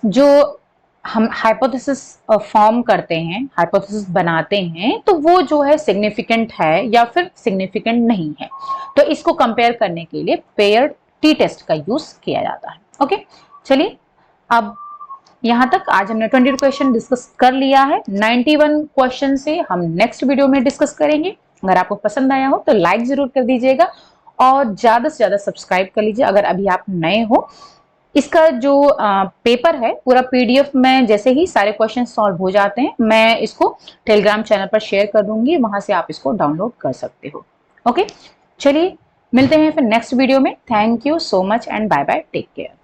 जो हम हाइपोथेसिस फॉर्म करते हैं, हाइपोथेसिस बनाते हैं, तो वो जो है सिग्निफिकेंट है या फिर सिग्निफिकेंट नहीं है, तो इसको कंपेयर करने के लिए पेयर्ड टी टेस्ट का यूज किया जाता है। ओके, चलिए अब यहां तक आज हमने 22 क्वेश्चन डिस्कस कर लिया है। 91 क्वेश्चन से हम नेक्स्ट वीडियो में डिस्कस करेंगे। अगर आपको पसंद आया हो तो लाइक जरूर कर दीजिएगा और ज्यादा से ज्यादा सब्सक्राइब कर लीजिए अगर अभी आप नए हो। इसका जो पेपर है पूरा पीडीएफ में जैसे ही सारे क्वेश्चन सॉल्व हो जाते हैं मैं इसको टेलीग्राम चैनल पर शेयर कर दूंगी, वहां से आप इसको डाउनलोड कर सकते हो। ओके, चलिए मिलते हैं फिर नेक्स्ट वीडियो में। Thank you so much and bye bye, take care.